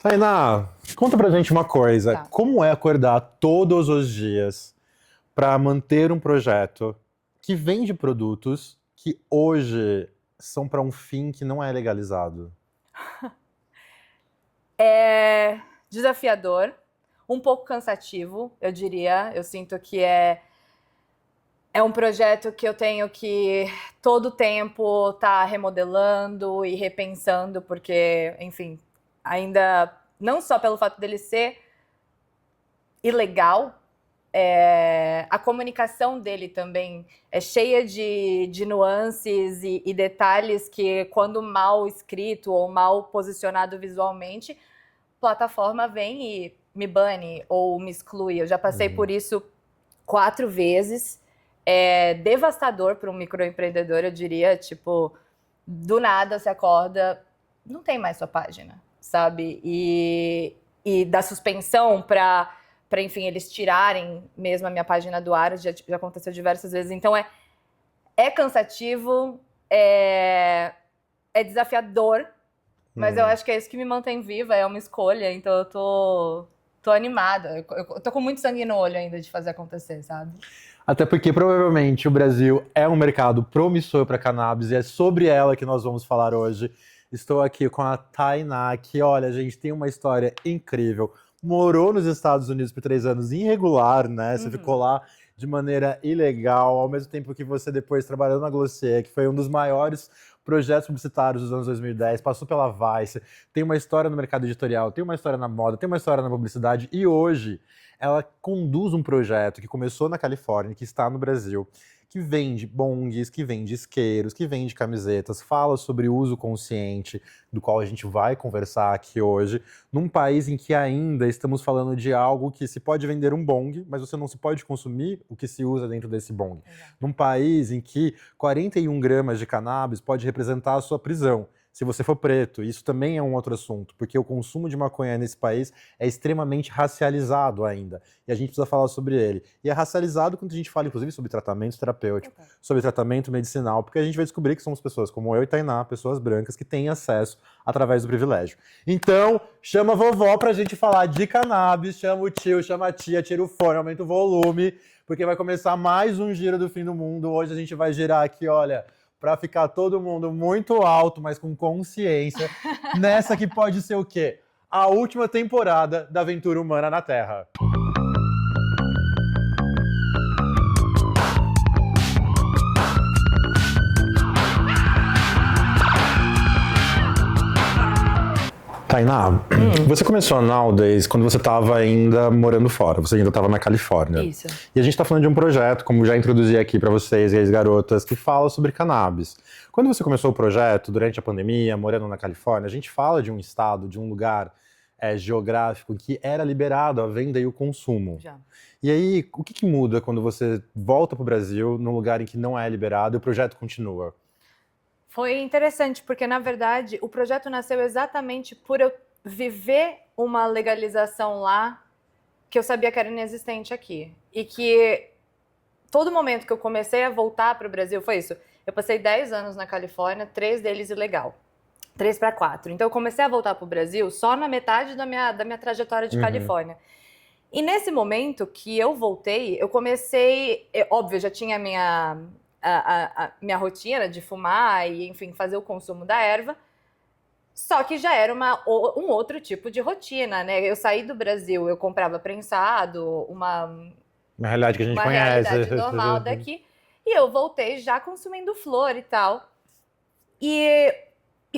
Tainá, conta pra gente uma coisa. Tá. Como é acordar todos os dias para manter um projeto que vende produtos que hoje são para um fim que não é legalizado? É desafiador, um pouco cansativo, eu diria. Eu sinto que é um projeto que eu tenho que todo tempo tá remodelando e repensando, porque, enfim, ainda não só pelo fato dele ser ilegal, a comunicação dele também é cheia de nuances e detalhes que, quando mal escrito ou mal posicionado visualmente, a plataforma vem e me bane ou me exclui. Eu já passei por isso 4 vezes. É devastador para um microempreendedor, eu diria. Tipo, do nada você acorda, não tem mais sua página, sabe? E da suspensão para, enfim, eles tirarem mesmo a minha página do ar, já aconteceu diversas vezes. Então é cansativo, é desafiador, mas eu acho que é isso que me mantém viva, é uma escolha. Então eu tô animada, eu tô com muito sangue no olho ainda de fazer acontecer, sabe? Até porque provavelmente o Brasil é um mercado promissor para cannabis e é sobre ela que nós vamos falar hoje. Estou aqui com a Tainá, que, olha, gente, tem uma história incrível. Morou nos Estados Unidos por 3 anos irregular, né? Você ficou lá de maneira ilegal, ao mesmo tempo que você depois trabalhou na Glossier, que foi um dos maiores projetos publicitários dos anos 2010, passou pela Vice, tem uma história no mercado editorial, tem uma história na moda, tem uma história na publicidade, e hoje ela conduz um projeto que começou na Califórnia, que está no Brasil, que vende bongs, que vende isqueiros, que vende camisetas, fala sobre uso consciente, do qual a gente vai conversar aqui hoje, num país em que ainda estamos falando de algo que se pode vender um bong, mas você não se pode consumir o que se usa dentro desse bong. Exato. Num país em que 41 gramas de cannabis pode representar a sua prisão, se você for preto. Isso também é um outro assunto, porque o consumo de maconha nesse país é extremamente racializado ainda, e a gente precisa falar sobre ele. E é racializado quando a gente fala, inclusive, sobre tratamento terapêutico, sobre tratamento medicinal, porque a gente vai descobrir que somos pessoas como eu e Tainá, pessoas brancas que têm acesso através do privilégio. Então, chama a vovó pra gente falar de cannabis, chama o tio, chama a tia, tira o fone, aumenta o volume, porque vai começar mais um Giro do Fim do Mundo. Hoje a gente vai girar aqui, olha, para ficar todo mundo muito alto, mas com consciência, nessa que pode ser o quê? A última temporada da Aventura Humana na Terra. Tainá, você começou a Nowdays quando você estava ainda morando fora, você ainda estava na Califórnia. Isso. E a gente está falando de um projeto, como já introduzi aqui para vocês e as garotas, que fala sobre cannabis. Quando você começou o projeto, durante a pandemia, morando na Califórnia, a gente fala de um estado, de um lugar geográfico em que era liberado a venda e o consumo. Já. E aí, o que muda quando você volta para o Brasil, num lugar em que não é liberado e o projeto continua? Foi interessante, porque, na verdade, o projeto nasceu exatamente por eu viver uma legalização lá que eu sabia que era inexistente aqui. E que todo momento que eu comecei a voltar para o Brasil foi isso. Eu passei 10 anos na Califórnia, 3 deles ilegal. 3 para 4. Então eu comecei a voltar para o Brasil só na metade da minha trajetória de Califórnia. E nesse momento que eu voltei, eu comecei... Óbvio, eu já tinha a minha rotina de fumar e, enfim, fazer o consumo da erva, só que já era um outro tipo de rotina, né? Eu saí do Brasil, eu comprava prensado, uma realidade que a gente conhece. realidade normal daqui, e eu voltei já consumindo flor e tal. E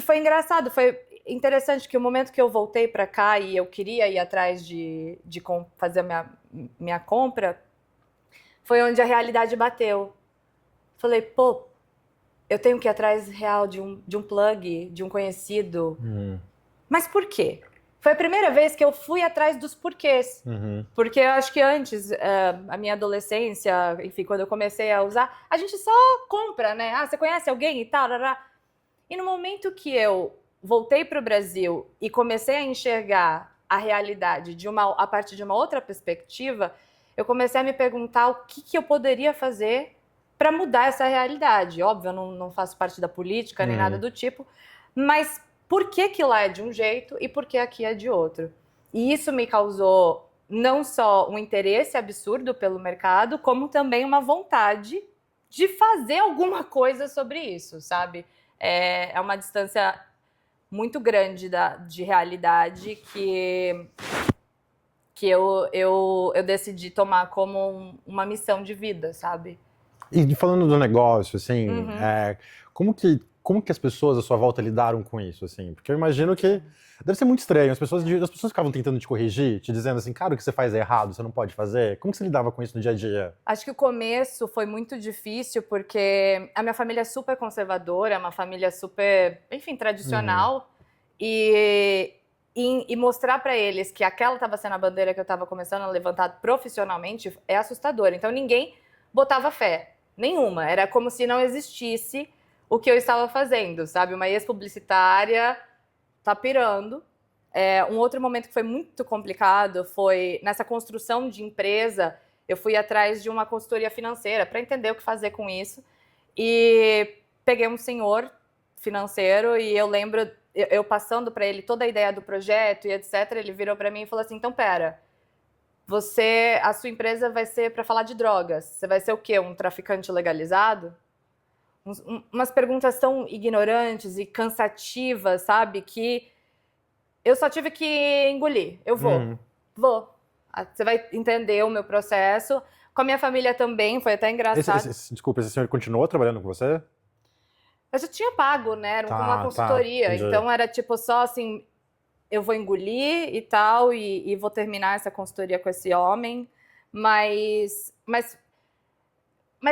foi engraçado, foi interessante que o momento que eu voltei para cá e eu queria ir atrás de fazer a minha compra, foi onde a realidade bateu. Falei, pô, eu tenho que ir atrás real de um plug, de um conhecido. Mas por quê? Foi a primeira vez que eu fui atrás dos porquês. Porque eu acho que antes, a minha adolescência, enfim, quando eu comecei a usar, a gente só compra, né? Ah, você conhece alguém e tal? E no momento que eu voltei para o Brasil e comecei a enxergar a realidade a partir de uma outra perspectiva, eu comecei a me perguntar o que eu poderia fazer para mudar essa realidade. Óbvio, eu não faço parte da política nem nada do tipo, mas por que que lá é de um jeito e por que aqui é de outro. E isso me causou não só um interesse absurdo pelo mercado, como também uma vontade de fazer alguma coisa sobre isso, sabe? É uma distância muito grande de realidade que eu decidi tomar como uma missão de vida, sabe? E falando do negócio, assim, Uhum. como que as pessoas à sua volta lidaram com isso, assim? Porque eu imagino que deve ser muito estranho. As pessoas ficavam tentando te corrigir, te dizendo assim, cara, o que você faz é errado, você não pode fazer. Como que você lidava com isso no dia a dia? Acho que o começo foi muito difícil porque a minha família é super conservadora, é uma família super, enfim, tradicional. E mostrar para eles que aquela estava sendo a bandeira que eu estava começando a levantar profissionalmente é assustador. Então ninguém botava fé, nenhuma. Era como se não existisse o que eu estava fazendo, sabe? Uma ex-publicitária tá pirando. Um outro momento que foi muito complicado foi nessa construção de empresa. Eu fui atrás de uma consultoria financeira para entender o que fazer com isso. E peguei um senhor financeiro e eu lembro eu passando para ele toda a ideia do projeto e etc. Ele virou para mim e falou assim: então, pera, a sua empresa vai ser para falar de drogas. Você vai ser o quê? Um traficante legalizado? Umas perguntas tão ignorantes e cansativas, sabe? Que eu só tive que engolir. Eu vou. Você vai entender o meu processo. Com a minha família também, foi até engraçado. Desculpa, esse senhor continuou trabalhando com você? Eu já tinha pago, né? Era uma Tá, consultoria. entendi. Então era tipo só assim, eu vou engolir e tal, e vou terminar essa consultoria com esse homem. Mas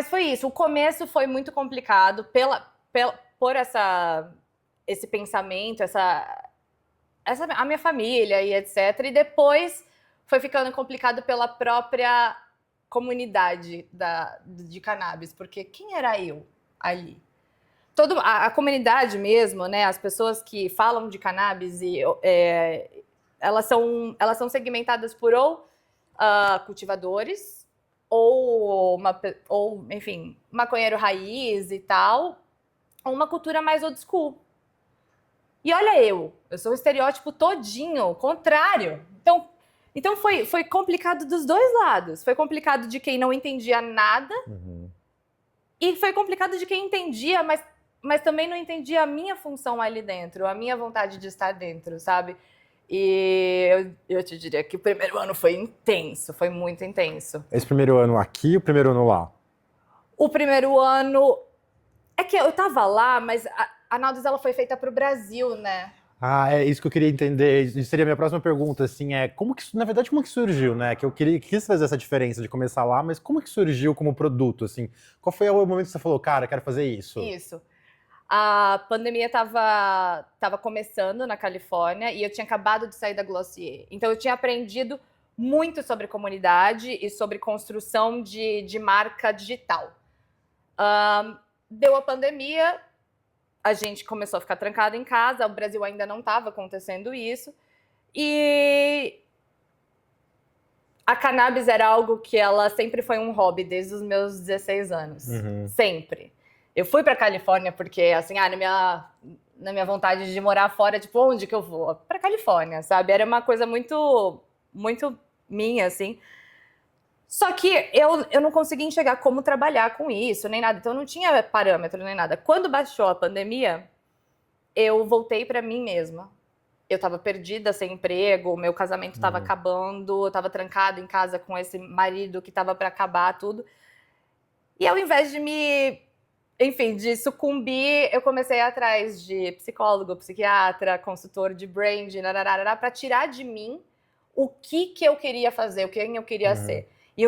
foi isso. O começo foi muito complicado por esse pensamento, a minha família e etc. E depois foi ficando complicado pela própria comunidade de cannabis, porque quem era eu ali? A comunidade mesmo, né? As pessoas que falam de cannabis elas são segmentadas por cultivadores ou enfim, maconheiro raiz e tal, ou uma cultura mais old school. E olha eu sou o estereótipo todinho, contrário. Então foi complicado dos dois lados. Foi complicado de quem não entendia nada e foi complicado de quem entendia, mas também não entendia a minha função ali dentro, a minha vontade de estar dentro, sabe? E eu te diria que o primeiro ano foi intenso, foi muito intenso. Esse primeiro ano aqui e o primeiro ano lá? O primeiro ano... É que eu tava lá, mas a Naldis, ela foi feita pro Brasil, né? Ah, é isso que eu queria entender. Isso seria a minha próxima pergunta, assim, na verdade, como que surgiu, né? Que eu quis fazer essa diferença de começar lá, mas como que surgiu como produto, assim? Qual foi o momento que você falou, cara, quero fazer isso? Isso. A pandemia tava começando na Califórnia e eu tinha acabado de sair da Glossier. Então eu tinha aprendido muito sobre comunidade e sobre construção de marca digital. Deu a pandemia, a gente começou a ficar trancado em casa, o Brasil ainda não estava acontecendo isso, e a cannabis era algo que ela sempre foi um hobby desde os meus 16 anos, sempre. Eu fui para Califórnia porque, assim, na minha vontade de morar fora, tipo, onde que eu vou? Para Califórnia, sabe? Era uma coisa muito, muito minha, assim. Só que eu não conseguia enxergar como trabalhar com isso, nem nada. Então, eu não tinha parâmetro, nem nada. Quando baixou a pandemia, eu voltei para mim mesma. Eu estava perdida, sem emprego, meu casamento estava acabando, eu estava trancada em casa com esse marido que estava para acabar tudo. E ao invés de sucumbir, eu comecei atrás de psicólogo, psiquiatra, consultor de brand, para tirar de mim o que eu queria fazer, quem eu queria ser. E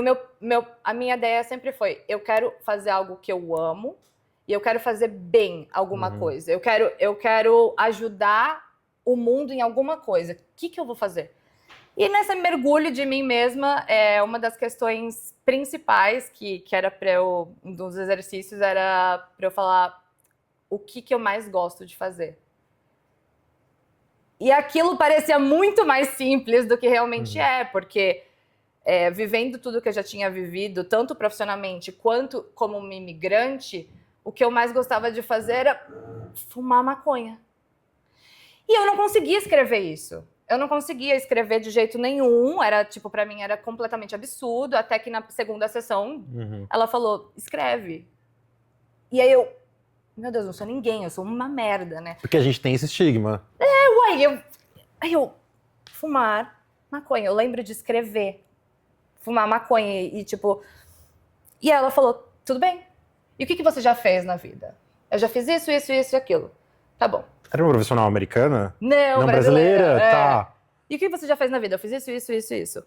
a minha ideia sempre foi, eu quero fazer algo que eu amo e eu quero fazer bem alguma coisa. Eu quero ajudar o mundo em alguma coisa. O que eu vou fazer? E nesse mergulho de mim mesma, uma das questões principais que era um dos exercícios era para eu falar o que eu mais gosto de fazer. E aquilo parecia muito mais simples do que realmente porque vivendo tudo que eu já tinha vivido, tanto profissionalmente quanto como uma imigrante, o que eu mais gostava de fazer era fumar maconha. E eu não conseguia escrever isso. Eu não conseguia escrever de jeito nenhum. Era, tipo, pra mim era completamente absurdo. Até que na segunda sessão, ela falou, escreve. E aí eu, meu Deus, não sou ninguém, eu sou uma merda, né? Porque a gente tem esse estigma. Aí eu, fumar maconha. Eu lembro de escrever. Fumar maconha e tipo... E ela falou, tudo bem. E o que você já fez na vida? Eu já fiz isso, isso, isso e aquilo. Tá bom. Era uma profissional americana? Não, brasileira? Tá. E o que você já fez na vida? Eu fiz isso, isso, isso, isso.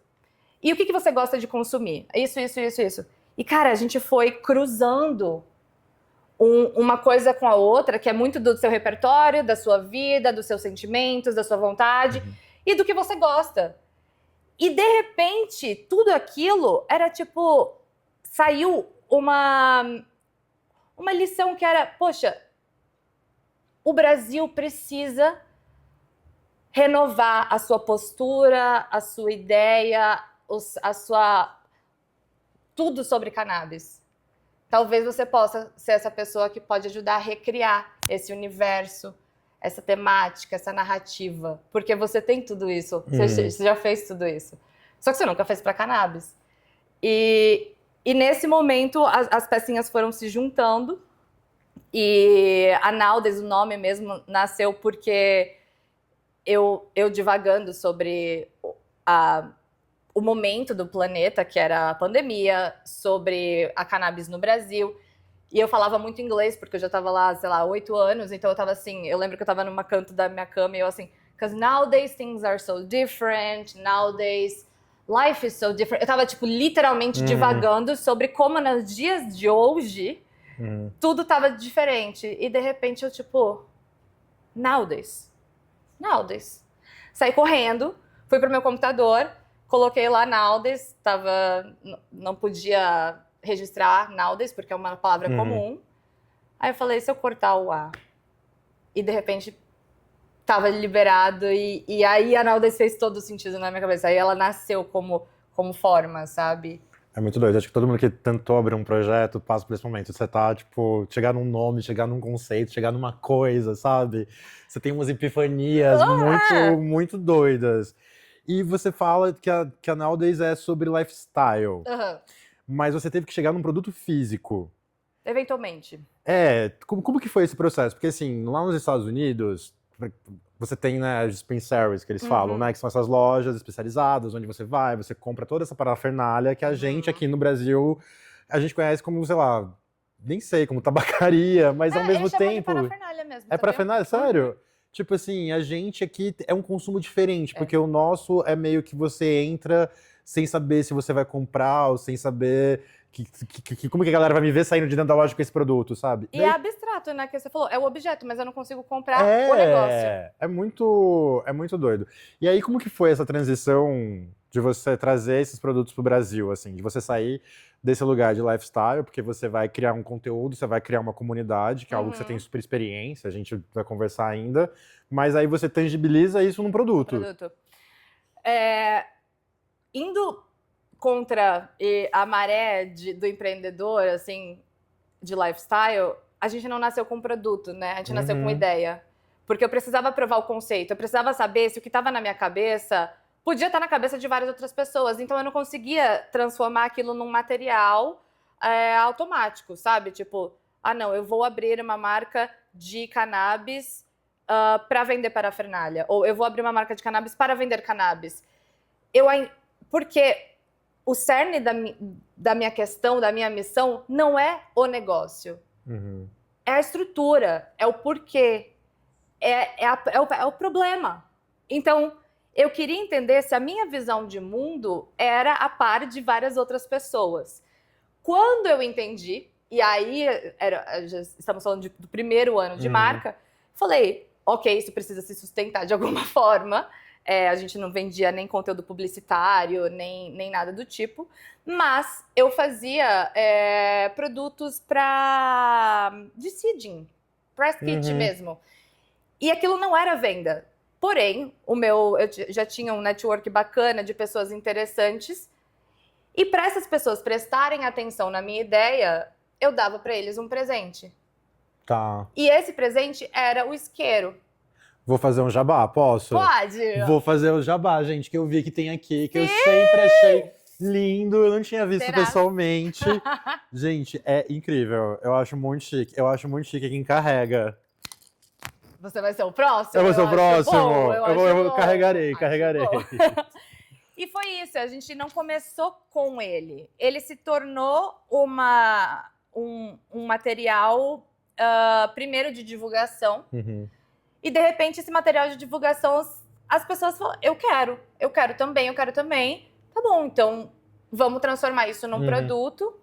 E o que você gosta de consumir? Isso, isso, isso, isso. E, cara, a gente foi cruzando uma coisa com a outra, que é muito do seu repertório, da sua vida, dos seus sentimentos, da sua vontade e do que você gosta. E, de repente, tudo aquilo era tipo... Saiu uma lição que era, poxa, o Brasil precisa renovar a sua postura, a sua ideia, tudo sobre cannabis. Talvez você possa ser essa pessoa que pode ajudar a recriar esse universo, essa temática, essa narrativa. Porque você tem tudo isso, você já fez tudo isso. Só que você nunca fez para cannabis. E nesse momento, as pecinhas foram se juntando. E a Nowdays, o nome mesmo, nasceu porque eu divagando sobre o momento do planeta, que era a pandemia, sobre a cannabis no Brasil. E eu falava muito inglês, porque eu já estava lá, sei lá, 8 anos. Então eu estava assim, eu lembro que eu estava numa canto da minha cama e eu assim, because nowadays things are so different, nowadays life is so different. Eu estava, tipo, literalmente divagando sobre como nos dias de hoje tudo estava diferente. E de repente eu, tipo, nowadays. Saí correndo, fui pro meu computador, coloquei lá nowadays, não podia registrar nowadays, porque é uma palavra comum. Aí eu falei, se eu cortar o A? E de repente tava liberado, e aí a nowadays fez todo sentido na minha cabeça. Aí ela nasceu como forma, sabe? É muito doido. Acho que todo mundo que tentou abrir um projeto passa por esse momento. Você tá, tipo, chegar num nome, chegar num conceito, chegar numa coisa, sabe? Você tem umas epifanias muito doidas. E você fala que a Nowdays é sobre lifestyle. Mas você teve que chegar num produto físico. Eventualmente. Como que foi esse processo? Porque, assim, lá nos Estados Unidos, você tem, né, as dispensaries que eles falam, né? Que são essas lojas especializadas, onde você vai, você compra toda essa parafernália que a gente aqui no Brasil, a gente conhece como, sei lá, nem sei, como tabacaria, mas ao mesmo tempo... De parafernália mesmo. É parafernália? Sério? Tipo assim, a gente aqui é um consumo diferente, porque o nosso é meio que você entra sem saber se você vai comprar, ou sem saber como que a galera vai me ver saindo de dentro da loja com esse produto, sabe? E é abstrato, né? Que você falou, é o objeto, mas eu não consigo comprar o negócio. É muito doido. E aí, como que foi essa transição de você trazer esses produtos pro Brasil, assim? De você sair desse lugar de lifestyle, porque você vai criar um conteúdo, você vai criar uma comunidade, que é algo que você tem super experiência, a gente vai conversar ainda, mas aí você tangibiliza isso num produto. Indo contra a maré do empreendedor, assim, de lifestyle, a gente não nasceu com produto, né? A gente nasceu com ideia. Porque eu precisava provar o conceito, eu precisava saber se o que estava na minha cabeça podia estar na cabeça de várias outras pessoas. Então eu não conseguia transformar aquilo num material automático, sabe? Tipo, não, eu vou abrir uma marca de cannabis para vender parafernália. Ou eu vou abrir uma marca de cannabis para vender cannabis. Porque o cerne da minha questão, da minha missão, não é o negócio. É a estrutura, é o porquê, é o problema. Então, eu queria entender se a minha visão de mundo era a par de várias outras pessoas. Quando eu entendi, e aí já estamos falando do primeiro ano de marca, falei, ok, isso precisa se sustentar de alguma forma. A gente não vendia nem conteúdo publicitário, nem nada do tipo. Mas eu fazia produtos de seeding, press kit mesmo. E aquilo não era venda. Porém, eu já tinha um network bacana de pessoas interessantes. E para essas pessoas prestarem atenção na minha ideia, eu dava para eles um presente. Tá. E esse presente era o isqueiro. Vou fazer um jabá, posso? Pode! Vou fazer o jabá, gente, que eu vi que tem aqui, que eu sempre achei lindo, eu não tinha visto Será? pessoalmente. Gente, é incrível. Eu acho muito chique. Eu acho muito chique quem carrega. Você vai ser o próximo? Eu vou ser o acho próximo. bom, Eu acho vou, bom, carregarei, acho carregarei. bom. E foi isso, a gente não começou com ele. Ele se tornou um material, primeiro, de divulgação. Uhum. E, de repente, esse material de divulgação, as pessoas falam, eu quero também. Tá bom, então vamos transformar isso num produto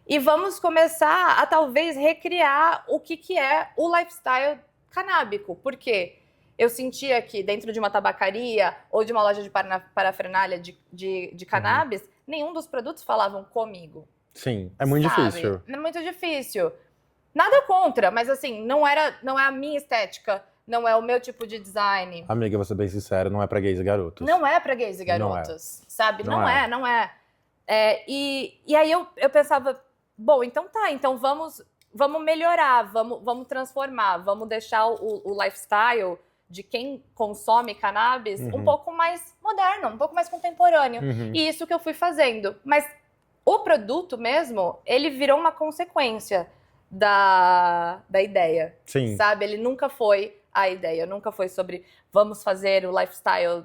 e vamos começar a, talvez, recriar o que é o lifestyle canábico. Por quê? Eu sentia que dentro de uma tabacaria ou de uma loja de parafernália de cannabis, nenhum dos produtos falavam comigo. Sim, é muito difícil. É muito difícil. Nada contra, mas assim, não é a minha estética, não é o meu tipo de design. Amiga, vou ser bem sincero, não é pra gays e garotos. Não é pra gays e garotos, sabe? Não é. E aí eu pensava, bom, então tá, então vamos melhorar, vamos transformar, vamos deixar o lifestyle de quem consome cannabis um pouco mais moderno, um pouco mais contemporâneo. E isso que eu fui fazendo. Mas o produto mesmo, ele virou uma consequência da ideia. Sim. Sabe? Ele nunca foi a ideia, nunca foi sobre vamos fazer o lifestyle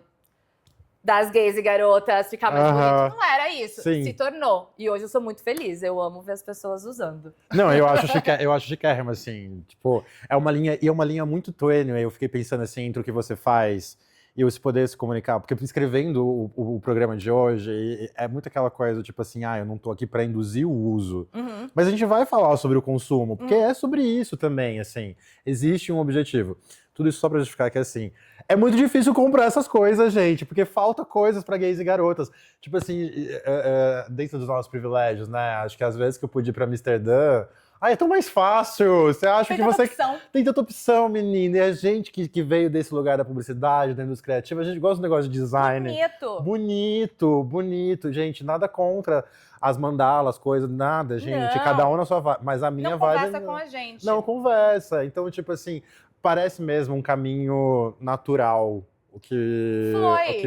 das gays e garotas ficar mais bonito. Não era isso. Sim. Se tornou. E hoje eu sou muito feliz. Eu amo ver as pessoas usando. Não, eu acho chiquérrimo, assim. Tipo, é uma linha muito tênue. Eu fiquei pensando assim, entre o que você faz e você poder se comunicar. Porque escrevendo o programa de hoje, é muito aquela coisa, tipo assim, eu não tô aqui pra induzir o uso. Mas a gente vai falar sobre o consumo, porque é sobre isso também, assim. Existe um objetivo. Tudo isso só pra justificar que, assim, é muito difícil comprar essas coisas, gente, porque falta coisas pra gays e garotas. Tipo assim, dentro dos nossos privilégios, né? Acho que às vezes que eu pude ir pra Amsterdã, é tão mais fácil. Você acha que você opção. Tem tanta opção, menina. E a gente que veio desse lugar da publicidade, da indústria criativa, a gente gosta do negócio de design. Bonito. Gente, nada contra as mandalas, coisas, nada, gente. Não. Cada um na sua vibe. Mas a minha vibe... Não conversa com a gente. Não conversa. Então, tipo assim, parece mesmo um caminho natural o que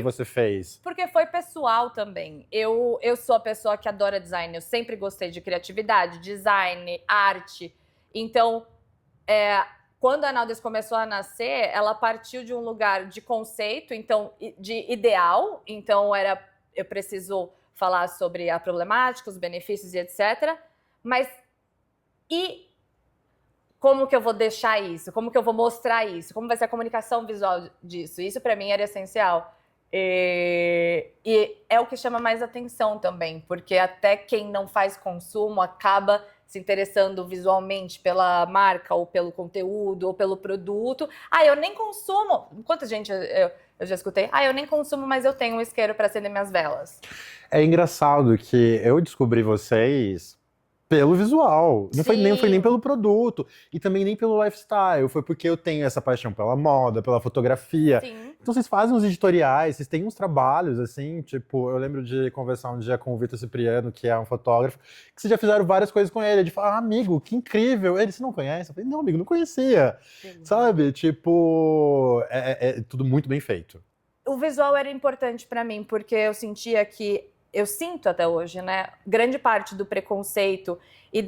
você fez. Porque foi pessoal também. Eu sou a pessoa que adora design. Eu sempre gostei de criatividade, design, arte. Então, quando a Naldes começou a nascer, ela partiu de um lugar de conceito, então, de ideal. Então, eu preciso falar sobre a problemática, os benefícios e etc. Mas, como que eu vou deixar isso? Como que eu vou mostrar isso? Como vai ser a comunicação visual disso? Isso, para mim, era essencial. E é o que chama mais atenção também, porque até quem não faz consumo acaba se interessando visualmente pela marca, ou pelo conteúdo, ou pelo produto. Eu nem consumo. Quanta gente eu já escutei? Eu nem consumo, mas eu tenho um isqueiro para acender minhas velas. É engraçado que eu descobri vocês pelo visual. Não foi nem pelo produto. E também nem pelo lifestyle. Foi porque eu tenho essa paixão pela moda, pela fotografia. Sim. Então vocês fazem uns editoriais, vocês têm uns trabalhos, assim, tipo, eu lembro de conversar um dia com o Vitor Cipriano, que é um fotógrafo, que vocês já fizeram várias coisas com ele. De falar, amigo, que incrível. Ele, você não conhece? Eu falei, não, amigo, não conhecia. Sim. Sabe? Tipo, é tudo muito bem feito. O visual era importante pra mim, porque eu sentia que eu sinto até hoje, né? Grande parte do preconceito e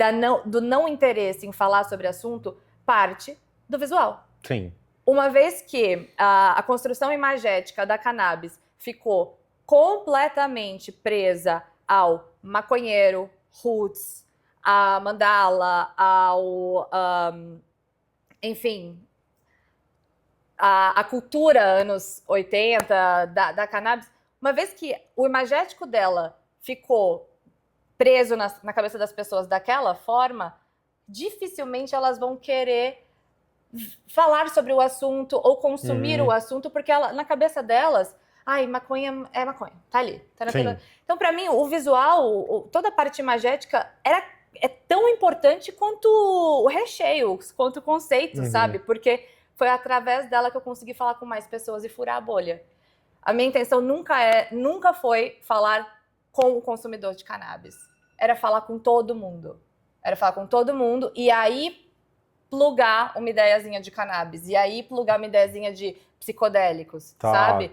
do não interesse em falar sobre assunto parte do visual. Sim. Uma vez que a construção imagética da cannabis ficou completamente presa ao maconheiro, roots, à mandala, enfim, a cultura anos 80 da cannabis, uma vez que o imagético dela ficou preso na cabeça das pessoas daquela forma, dificilmente elas vão querer falar sobre o assunto ou consumir o assunto, porque na cabeça delas, maconha é maconha, tá ali. Tá naquela... Então, pra mim, o visual, toda a parte imagética é tão importante quanto o recheio, quanto o conceito, sabe? Porque foi através dela que eu consegui falar com mais pessoas e furar a bolha. A minha intenção nunca foi falar com o consumidor de cannabis. Era falar com todo mundo. E aí plugar uma ideiazinha de cannabis. E aí plugar uma ideiazinha de psicodélicos, Tá. sabe?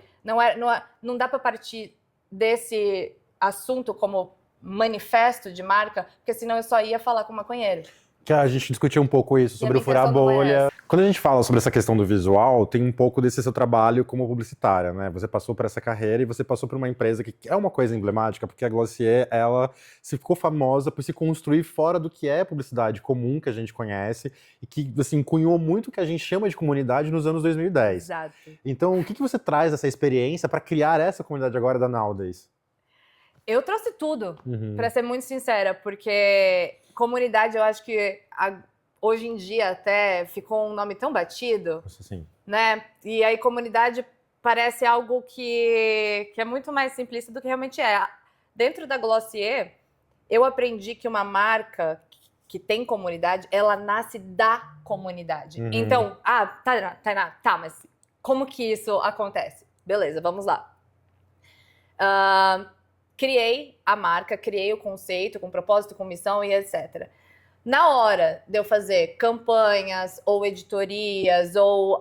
Não dá para partir desse assunto como manifesto de marca, porque senão eu só ia falar com maconheiro. Que a gente discutiu um pouco isso, sobre a o furar a minha intenção não é bolha. essa. Quando a gente fala sobre essa questão do visual, tem um pouco desse seu trabalho como publicitária, né? Você passou por essa carreira e você passou por uma empresa que é uma coisa emblemática, porque a Glossier, ela se ficou famosa por se construir fora do que é publicidade comum que a gente conhece e que, assim, cunhou muito o que a gente chama de comunidade nos anos 2010. Exato. Então, o que você traz dessa experiência para criar essa comunidade agora da Nowadays? Eu trouxe tudo, pra ser muito sincera, porque comunidade eu acho que hoje em dia até ficou um nome tão batido, Assim. né? E aí comunidade parece algo que é muito mais simplista do que realmente é. Dentro da Glossier, eu aprendi que uma marca que tem comunidade, ela nasce da comunidade. Então, Tainá, tá, mas como que isso acontece? Beleza, vamos lá. Criei a marca, criei o conceito, com propósito, com missão e etc. Na hora de eu fazer campanhas, ou editorias, ou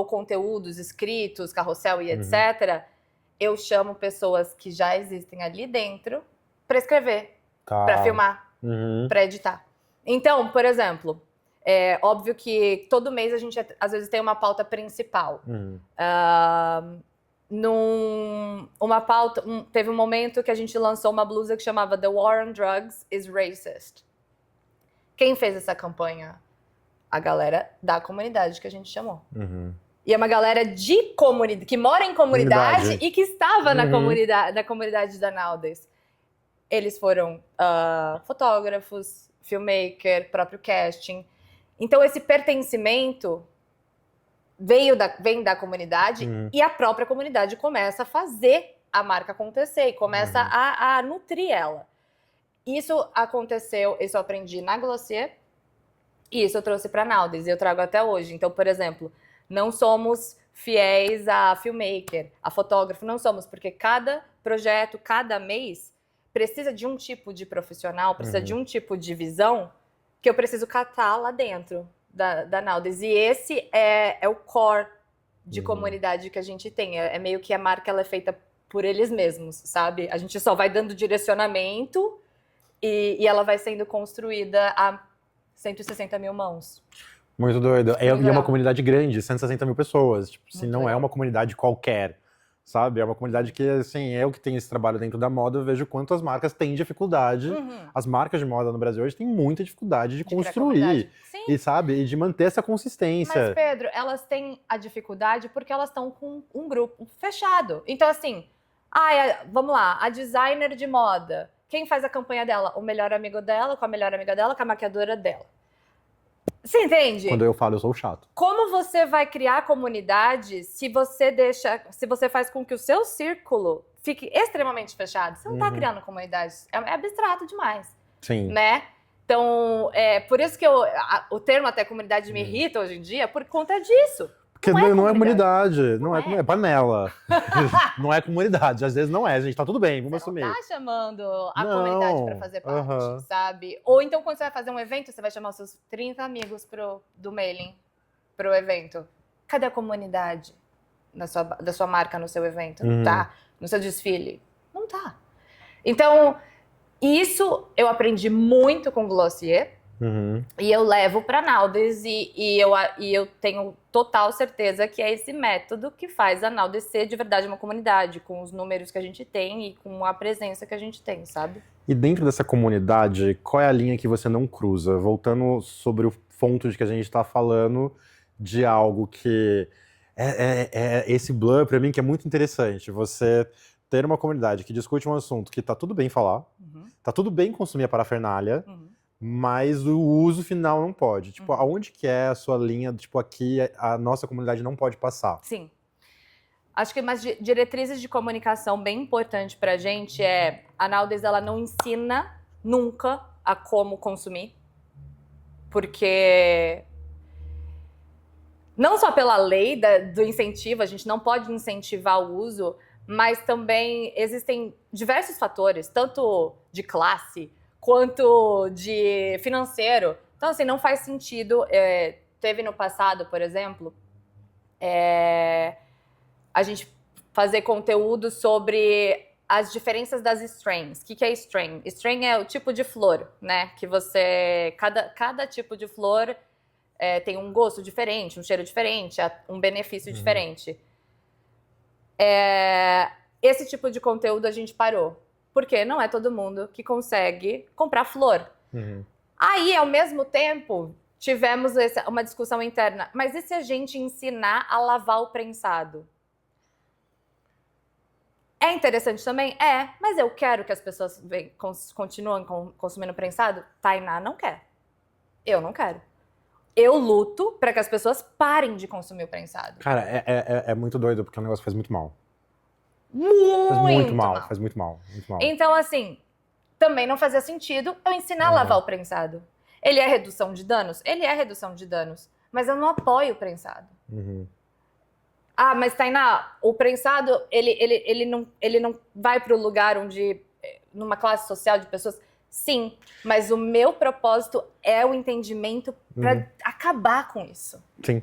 conteúdos escritos, carrossel e etc., eu chamo pessoas que já existem ali dentro para escrever, para filmar, para editar. Então, por exemplo, é óbvio que todo mês a gente às vezes tem uma pauta principal. Teve um momento que a gente lançou uma blusa que chamava The War on Drugs is Racist. Quem fez essa campanha? A galera da comunidade que a gente chamou. E é uma galera de comunidade, que mora em comunidade e que estava na comunidade da Nowadays. Eles foram fotógrafos, filmmaker, próprio casting. Então esse pertencimento vem da comunidade e a própria comunidade começa a fazer a marca acontecer e começa a nutrir ela. Isso aconteceu, isso eu aprendi na Glossier e isso eu trouxe para a Nowadays e eu trago até hoje. Então, por exemplo, não somos fiéis a filmmaker, a fotógrafo, não somos, porque cada projeto, cada mês precisa de um tipo de profissional, precisa de um tipo de visão que eu preciso catar lá dentro da Nowadays. E esse é o core de comunidade que a gente tem. É meio que a marca ela é feita por eles mesmos, sabe? A gente só vai dando direcionamento e ela vai sendo construída a 160 mil mãos. Muito doido. E é uma legal. comunidade grande, 160 mil pessoas. Tipo, assim, Muito não é legal. uma comunidade qualquer, sabe? É uma comunidade que, assim, eu que tenho esse trabalho dentro da moda, eu vejo quanto as marcas têm dificuldade. As marcas de moda no Brasil hoje têm muita dificuldade de construir. Sim. E, sabe? E de manter essa consistência. Mas, Pedro, elas têm a dificuldade porque elas estão com um grupo fechado. Então, assim, vamos lá, a designer de moda. Quem faz a campanha dela? O melhor amigo dela, com a melhor amiga dela, com a maquiadora dela. Você entende? Quando eu falo, eu sou chato. Como você vai criar comunidade se você faz com que o seu círculo fique extremamente fechado? Você não tá criando comunidade. É abstrato demais. Sim. Né? Então, por isso que o termo até comunidade me irrita hoje em dia, por conta disso. Porque não é comunidade, Não é panela. Não é comunidade, às vezes não é, gente, tá tudo bem, vamos assumir. Você não tá chamando a Não, comunidade pra fazer parte, sabe? Ou então, quando você vai fazer um evento, você vai chamar os seus 30 amigos do mailing pro evento. Cadê a comunidade da sua marca no seu evento? Não tá? No seu desfile? Não tá. Então, isso eu aprendi muito com Glossier. E eu levo para Nowadays e eu tenho total certeza que é esse método que faz a Nowadays ser de verdade uma comunidade, com os números que a gente tem e com a presença que a gente tem, sabe? E dentro dessa comunidade, qual é a linha que você não cruza? Voltando sobre o ponto de que a gente está falando de algo que é esse blur para mim que é muito interessante. Você ter uma comunidade que discute um assunto que tá tudo bem falar, tá tudo bem consumir a parafernália, mas o uso final não pode. Tipo, aonde que é a sua linha? Tipo, aqui a nossa comunidade não pode passar. Sim. Acho que umas diretrizes de comunicação bem importante pra gente é a Nowadays, ela não ensina nunca a como consumir. Porque não só pela lei do incentivo, a gente não pode incentivar o uso, mas também existem diversos fatores, tanto de classe, quanto de financeiro. Então, assim, não faz sentido. Teve no passado, por exemplo, a gente fazer conteúdo sobre as diferenças das strains. O que é strain? Strain é o tipo de flor, né? Que você... Cada tipo de flor tem um gosto diferente, um cheiro diferente, um benefício diferente. Esse tipo de conteúdo a gente parou. Porque não é todo mundo que consegue comprar flor. Aí, ao mesmo tempo, tivemos uma discussão interna. Mas e se a gente ensinar a lavar o prensado? É interessante também? Mas eu quero que as pessoas continuem consumindo prensado? Tainá não quer. Eu não quero. Eu luto para que as pessoas parem de consumir o prensado. Cara, é muito doido, porque o negócio faz muito mal. Faz muito mal. Então, assim, também não fazia sentido eu ensinar a lavar o prensado. Ele é redução de danos? Ele é redução de danos. Mas eu não apoio o prensado. Mas Tainá, o prensado, ele não vai para o lugar onde... Numa classe social de pessoas... Sim, mas o meu propósito é o entendimento para acabar com isso. Sim.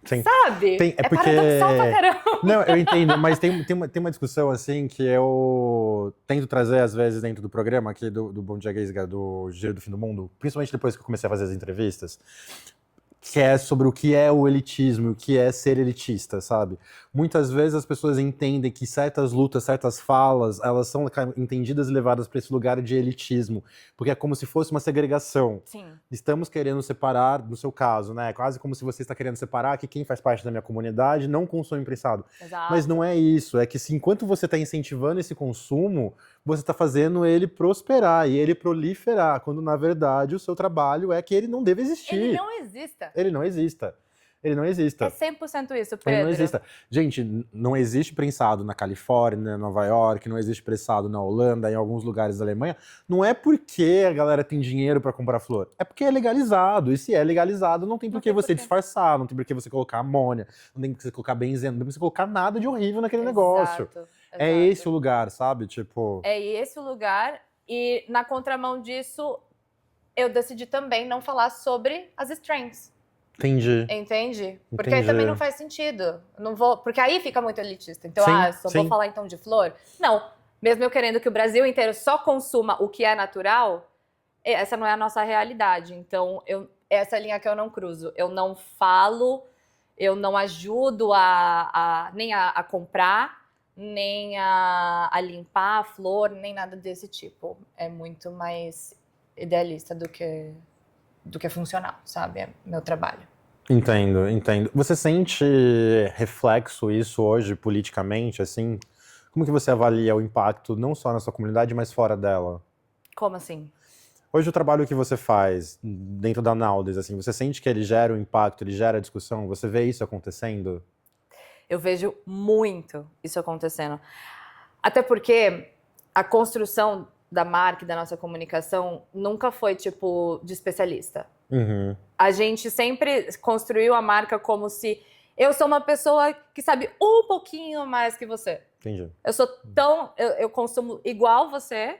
Sabe? É porque... paradoxal pra caramba. Não, eu entendo, mas tem uma discussão assim que eu tento trazer às vezes dentro do programa aqui do Bom Dia Gays, do Giro do Fim do Mundo, principalmente depois que eu comecei a fazer as entrevistas, que é sobre o que é o elitismo, o que é ser elitista, sabe? Muitas vezes as pessoas entendem que certas lutas, certas falas, elas são entendidas e levadas para esse lugar de elitismo, porque é como se fosse uma segregação. Sim. Estamos querendo separar, no seu caso, né? Quase como se você está querendo separar que quem faz parte da minha comunidade não consome prensado. Exato. Mas não é isso, é que se enquanto você está incentivando esse consumo, você está fazendo ele prosperar e ele proliferar, quando na verdade o seu trabalho é que ele não deve existir. Ele não exista. Ele não exista. Ele não exista. É 100% isso, Pedro. Ele não exista. Gente, não existe prensado na Califórnia, Nova York, não existe prensado na Holanda, em alguns lugares da Alemanha. Não é porque a galera tem dinheiro para comprar flor. É porque é legalizado. E se é legalizado, não tem por que você disfarçar, não tem por que você colocar amônia, não tem por que você colocar benzeno, não tem por que você colocar nada de horrível naquele negócio. É esse o lugar, sabe? Tipo... É esse o lugar. E na contramão disso, eu decidi também não falar sobre as strains. Entendi. Entende? Porque aí também não faz sentido. Não vou, porque aí fica muito elitista. Então, vou falar então de flor? Não. Mesmo eu querendo que o Brasil inteiro só consuma o que é natural, essa não é a nossa realidade. Então, essa é a linha que eu não cruzo. Eu não falo, eu não ajudo nem a comprar, nem a limpar a flor, nem nada desse tipo. É muito mais idealista do que funcional, sabe? É meu trabalho. Entendo. Você sente reflexo isso hoje politicamente, assim? Como que você avalia o impacto não só na sua comunidade, mas fora dela? Como assim? Hoje o trabalho que você faz dentro da Naldes, assim, você sente que ele gera um impacto, ele gera discussão? Você vê isso acontecendo? Eu vejo muito isso acontecendo. Até porque a construção da marca e da nossa comunicação nunca foi, tipo, de especialista. A gente sempre construiu a marca como se eu sou uma pessoa que sabe um pouquinho mais que você. Entendi. Eu consumo igual você.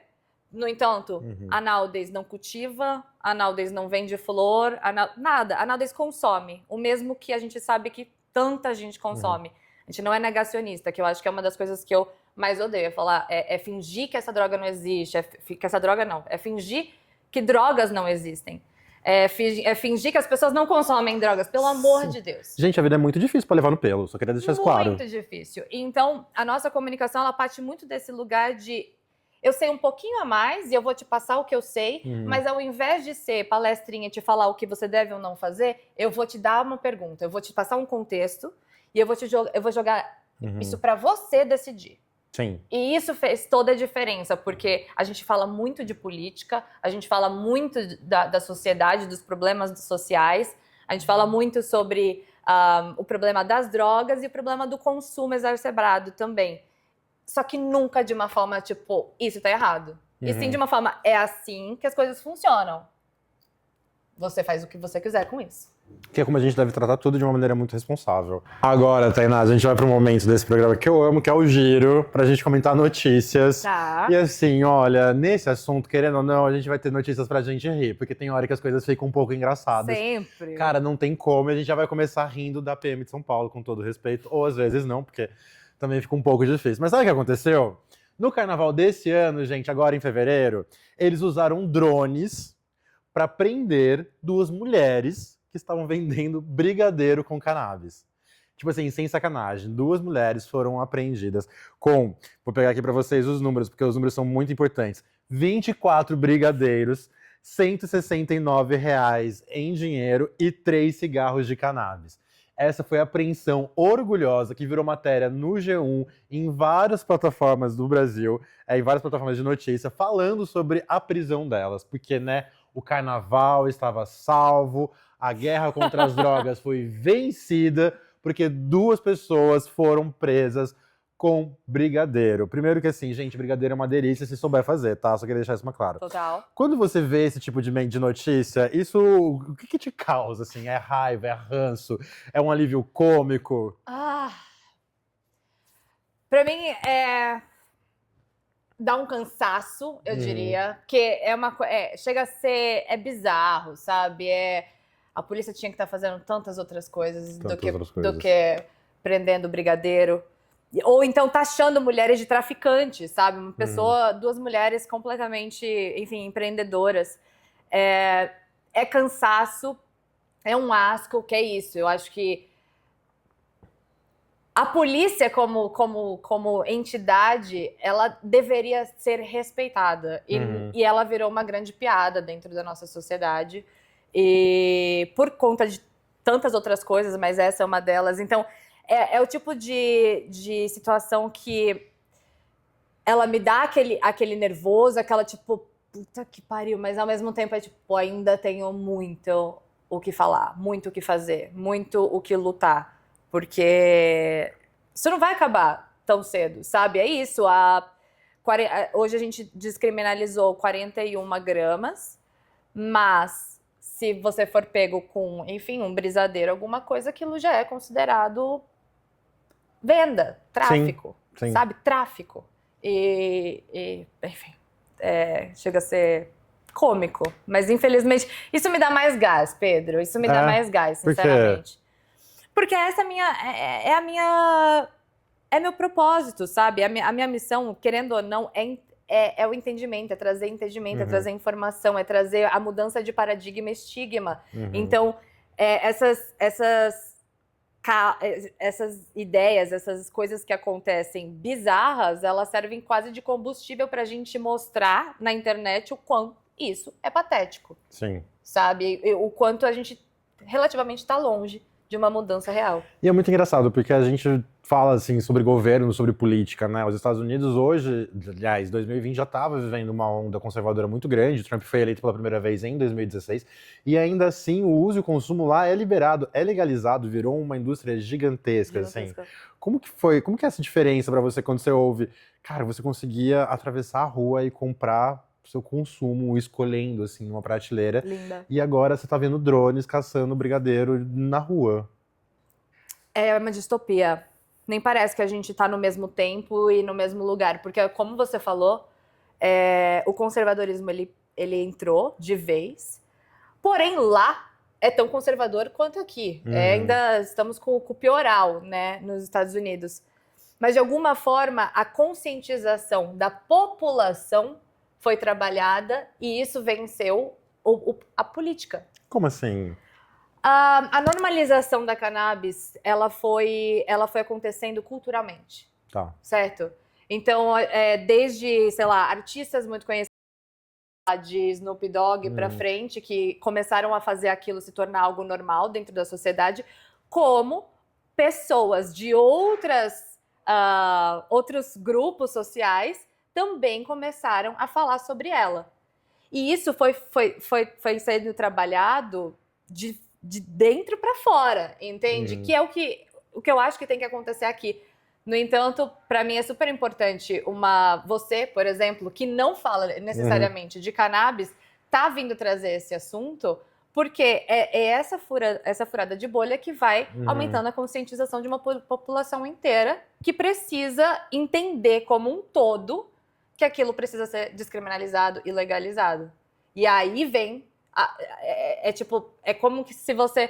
No entanto, a Naldes não cultiva, a Naldes não vende flor, nada. A Naldes consome o mesmo que a gente sabe que tanta gente consome. A gente não é negacionista, que eu acho que é uma das coisas que eu mais odeio. É falar, é fingir que essa droga não existe, é fingir que drogas não existem. É fingir que as pessoas não consomem drogas, pelo amor de Deus. Gente, a vida é muito difícil pra levar no pelo, só queria deixar isso claro. Muito difícil. Então, a nossa comunicação, ela parte muito desse lugar de eu sei um pouquinho a mais e eu vou te passar o que eu sei, mas ao invés de ser palestrinha e te falar o que você deve ou não fazer, eu vou te dar uma pergunta, eu vou te passar um contexto e eu vou jogar isso pra você decidir. Sim. E isso fez toda a diferença, porque a gente fala muito de política, a gente fala muito da sociedade, dos problemas sociais, a gente fala muito sobre o problema das drogas e o problema do consumo exacerbado também. Só que nunca de uma forma tipo, isso tá errado. E sim de uma forma, é assim que as coisas funcionam. Você faz o que você quiser com isso. Que é como a gente deve tratar tudo de uma maneira muito responsável. Agora, Tainá, a gente vai para um momento desse programa que eu amo, que é o giro, pra gente comentar notícias. Tá. E assim, olha, nesse assunto, querendo ou não, a gente vai ter notícias pra gente rir, porque tem hora que as coisas ficam um pouco engraçadas. Sempre. Cara, não tem como, e a gente já vai começar rindo da PM de São Paulo, com todo respeito, ou às vezes não, porque também fica um pouco difícil. Mas sabe o que aconteceu? No carnaval desse ano, gente, agora em fevereiro, eles usaram drones para prender 2 mulheres que estavam vendendo brigadeiro com cannabis. Tipo assim, sem sacanagem. 2 mulheres foram apreendidas com, vou pegar aqui para vocês os números, porque os números são muito importantes. 24 brigadeiros, R$ 169 em dinheiro e 3 cigarros de cannabis. Essa foi a apreensão orgulhosa que virou matéria no G1, em várias plataformas do Brasil, em várias plataformas de notícia, falando sobre a prisão delas. Porque, né, o carnaval estava salvo, a guerra contra as drogas foi vencida, porque 2 pessoas foram presas com brigadeiro. Primeiro que assim, gente, brigadeiro é uma delícia se souber fazer, tá? Só queria deixar isso mais claro. Total. Quando você vê esse tipo de notícia, isso, o que te causa, assim? É raiva, é ranço, é um alívio cômico? Pra mim, dá um cansaço, eu diria, que chega a ser, bizarro, sabe? A polícia tinha que estar fazendo tantas outras coisas do que prendendo o brigadeiro. Ou então taxando mulheres de traficantes, sabe? Uma pessoa, 2 mulheres completamente, enfim, empreendedoras. É cansaço, é um asco, que é isso. Eu acho que a polícia, como entidade, ela deveria ser respeitada. E ela virou uma grande piada dentro da nossa sociedade. E por conta de tantas outras coisas, mas essa é uma delas. Então, é o tipo de situação que ela me dá aquele nervoso, aquela tipo, puta que pariu, mas ao mesmo tempo é tipo, ainda tenho muito o que falar, muito o que fazer, muito o que lutar. Porque isso não vai acabar tão cedo, sabe? É isso. Hoje a gente descriminalizou 41 gramas, mas se você for pego com, enfim, um brisadeiro, alguma coisa, aquilo já é considerado venda, tráfico, sim. Sabe? Tráfico. E enfim, chega a ser cômico. Mas, infelizmente, isso me dá mais gás, Pedro. Isso me dá mais gás, sinceramente. Porque essa é meu propósito, sabe? A minha missão, querendo ou não, é o entendimento, é trazer entendimento, é trazer informação, é trazer a mudança de paradigma e estigma. Então, essas ideias, essas coisas que acontecem bizarras, elas servem quase de combustível pra gente mostrar na internet o quanto isso é patético. Sim. Sabe? O quanto a gente relativamente tá longe de uma mudança real. E é muito engraçado, porque a gente fala assim sobre governo, sobre política, né? Os Estados Unidos hoje, aliás, 2020 já estava vivendo uma onda conservadora muito grande. Trump foi eleito pela primeira vez em 2016 e ainda assim o uso e o consumo lá é liberado, é legalizado, virou uma indústria gigantesca. Assim. Como que é essa diferença para você quando você ouve, cara, você conseguia atravessar a rua e comprar o seu consumo, escolhendo assim uma prateleira. Linda. E agora você tá vendo drones caçando brigadeiro na rua. É uma distopia. Nem parece que a gente tá no mesmo tempo e no mesmo lugar. Porque, como você falou, o conservadorismo ele entrou de vez. Porém, lá é tão conservador quanto aqui. Ainda estamos com o pioral, né, nos Estados Unidos. Mas, de alguma forma, a conscientização da população foi trabalhada e isso venceu a política. Como assim? A normalização da cannabis, ela foi acontecendo culturalmente. Tá. Certo? Então, desde, sei lá, artistas muito conhecidos, de Snoop Dogg pra frente, que começaram a fazer aquilo se tornar algo normal dentro da sociedade, como pessoas de outros grupos sociais também começaram a falar sobre ela. E isso foi sendo trabalhado de dentro para fora, entende? Que é o que eu acho que tem que acontecer aqui. No entanto, para mim é super importante você, por exemplo, que não fala necessariamente de cannabis, tá vindo trazer esse assunto, Porque é essa furada de bolha que vai Uhum. aumentando a conscientização de uma população inteira que precisa entender como um todo que aquilo precisa ser descriminalizado e legalizado. E aí vem... é como que se você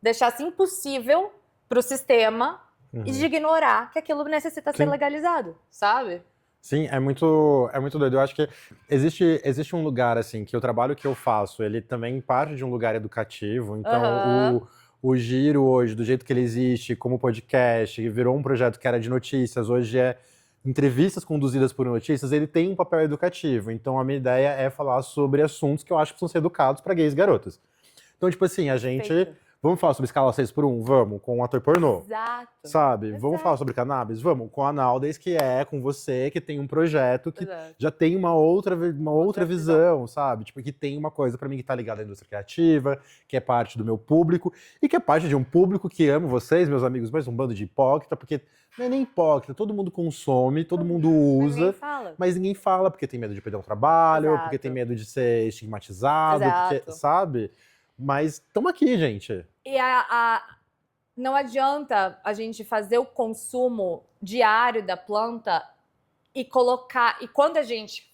deixasse impossível para o sistema de ignorar que aquilo necessita ser Sim. legalizado, sabe? Sim, é muito doido. Eu acho que existe um lugar, assim, que o trabalho que eu faço, ele também parte de um lugar educativo. Então, Aham. o Giro hoje, do jeito que ele existe, como podcast, que virou um projeto que era de notícias, hoje é entrevistas conduzidas por notícias, ele tem um papel educativo. Então, a minha ideia é falar sobre assuntos que eu acho que precisam ser educados para gays e garotas. Então, tipo assim, a gente... Perfeito. Vamos falar sobre escala 6x1? Vamos, com um ator pornô. Exato. Sabe? Vamos Exato. falar sobre cannabis? Vamos, com a Naldes, que é com você, que tem um projeto que Exato. já tem uma outra visão, sabe? Tipo, que tem uma coisa pra mim que tá ligada à indústria criativa, que é parte do meu público, e que é parte de um público que amo vocês, meus amigos, mas um bando de hipócrita, porque não é nem hipócrita, todo mundo consome, todo mundo usa, mas ninguém fala porque tem medo de perder o trabalho, Exato. porque tem medo de ser estigmatizado, porque, Exato. sabe? Mas estamos aqui, gente. E não adianta a gente fazer o consumo diário da planta e colocar... E quando a gente,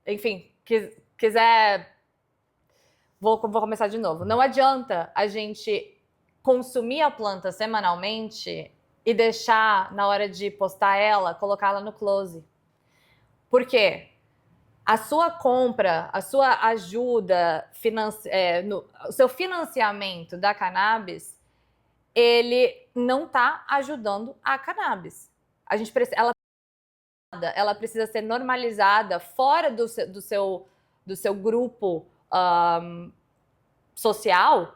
enfim, quiser... Vou começar de novo. Não adianta a gente consumir a planta semanalmente e deixar, na hora de postar ela, colocar ela no close. Por quê? A sua compra, a sua ajuda, o seu financiamento da cannabis, ele não está ajudando a cannabis. Ela precisa ser normalizada fora do seu grupo social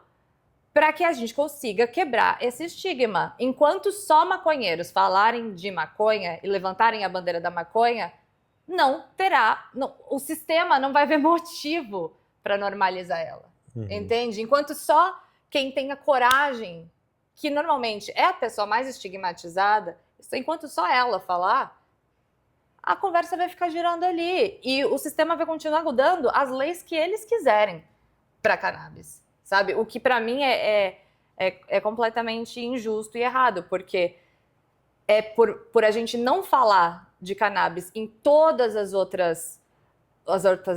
para que a gente consiga quebrar esse estigma. Enquanto só maconheiros falarem de maconha e levantarem a bandeira da maconha, o sistema não vai ver motivo para normalizar ela. Entende? Enquanto só quem tem a coragem, que normalmente é a pessoa mais estigmatizada, enquanto só ela falar, a conversa vai ficar girando ali. E o sistema vai continuar dando as leis que eles quiserem para cannabis, sabe? O que para mim é completamente injusto e errado, porque é por a gente não falar de cannabis em todas as outras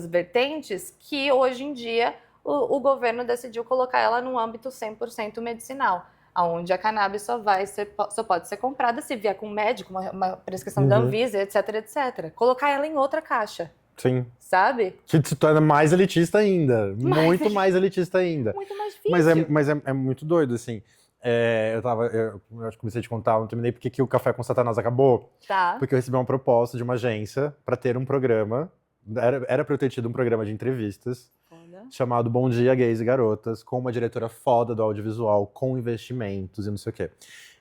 vertentes que hoje em dia o governo decidiu colocar ela num âmbito 100% medicinal, onde a cannabis só pode ser comprada se vier com um médico, uma prescrição da Anvisa, etc, etc. Colocar ela em outra caixa. Sim. Sabe? Que se torna mais elitista ainda. Muito mais elitista ainda. Muito mais difícil. Mas é muito doido, assim. Eu acho que comecei a te contar, eu não terminei porque que o Café com Satanás acabou. Tá. Porque eu recebi uma proposta de uma agência para ter um programa. Era pra eu ter tido um programa de entrevistas chamado Bom Dia, Gays e Garotas, com uma diretora foda do audiovisual, com investimentos e não sei o quê.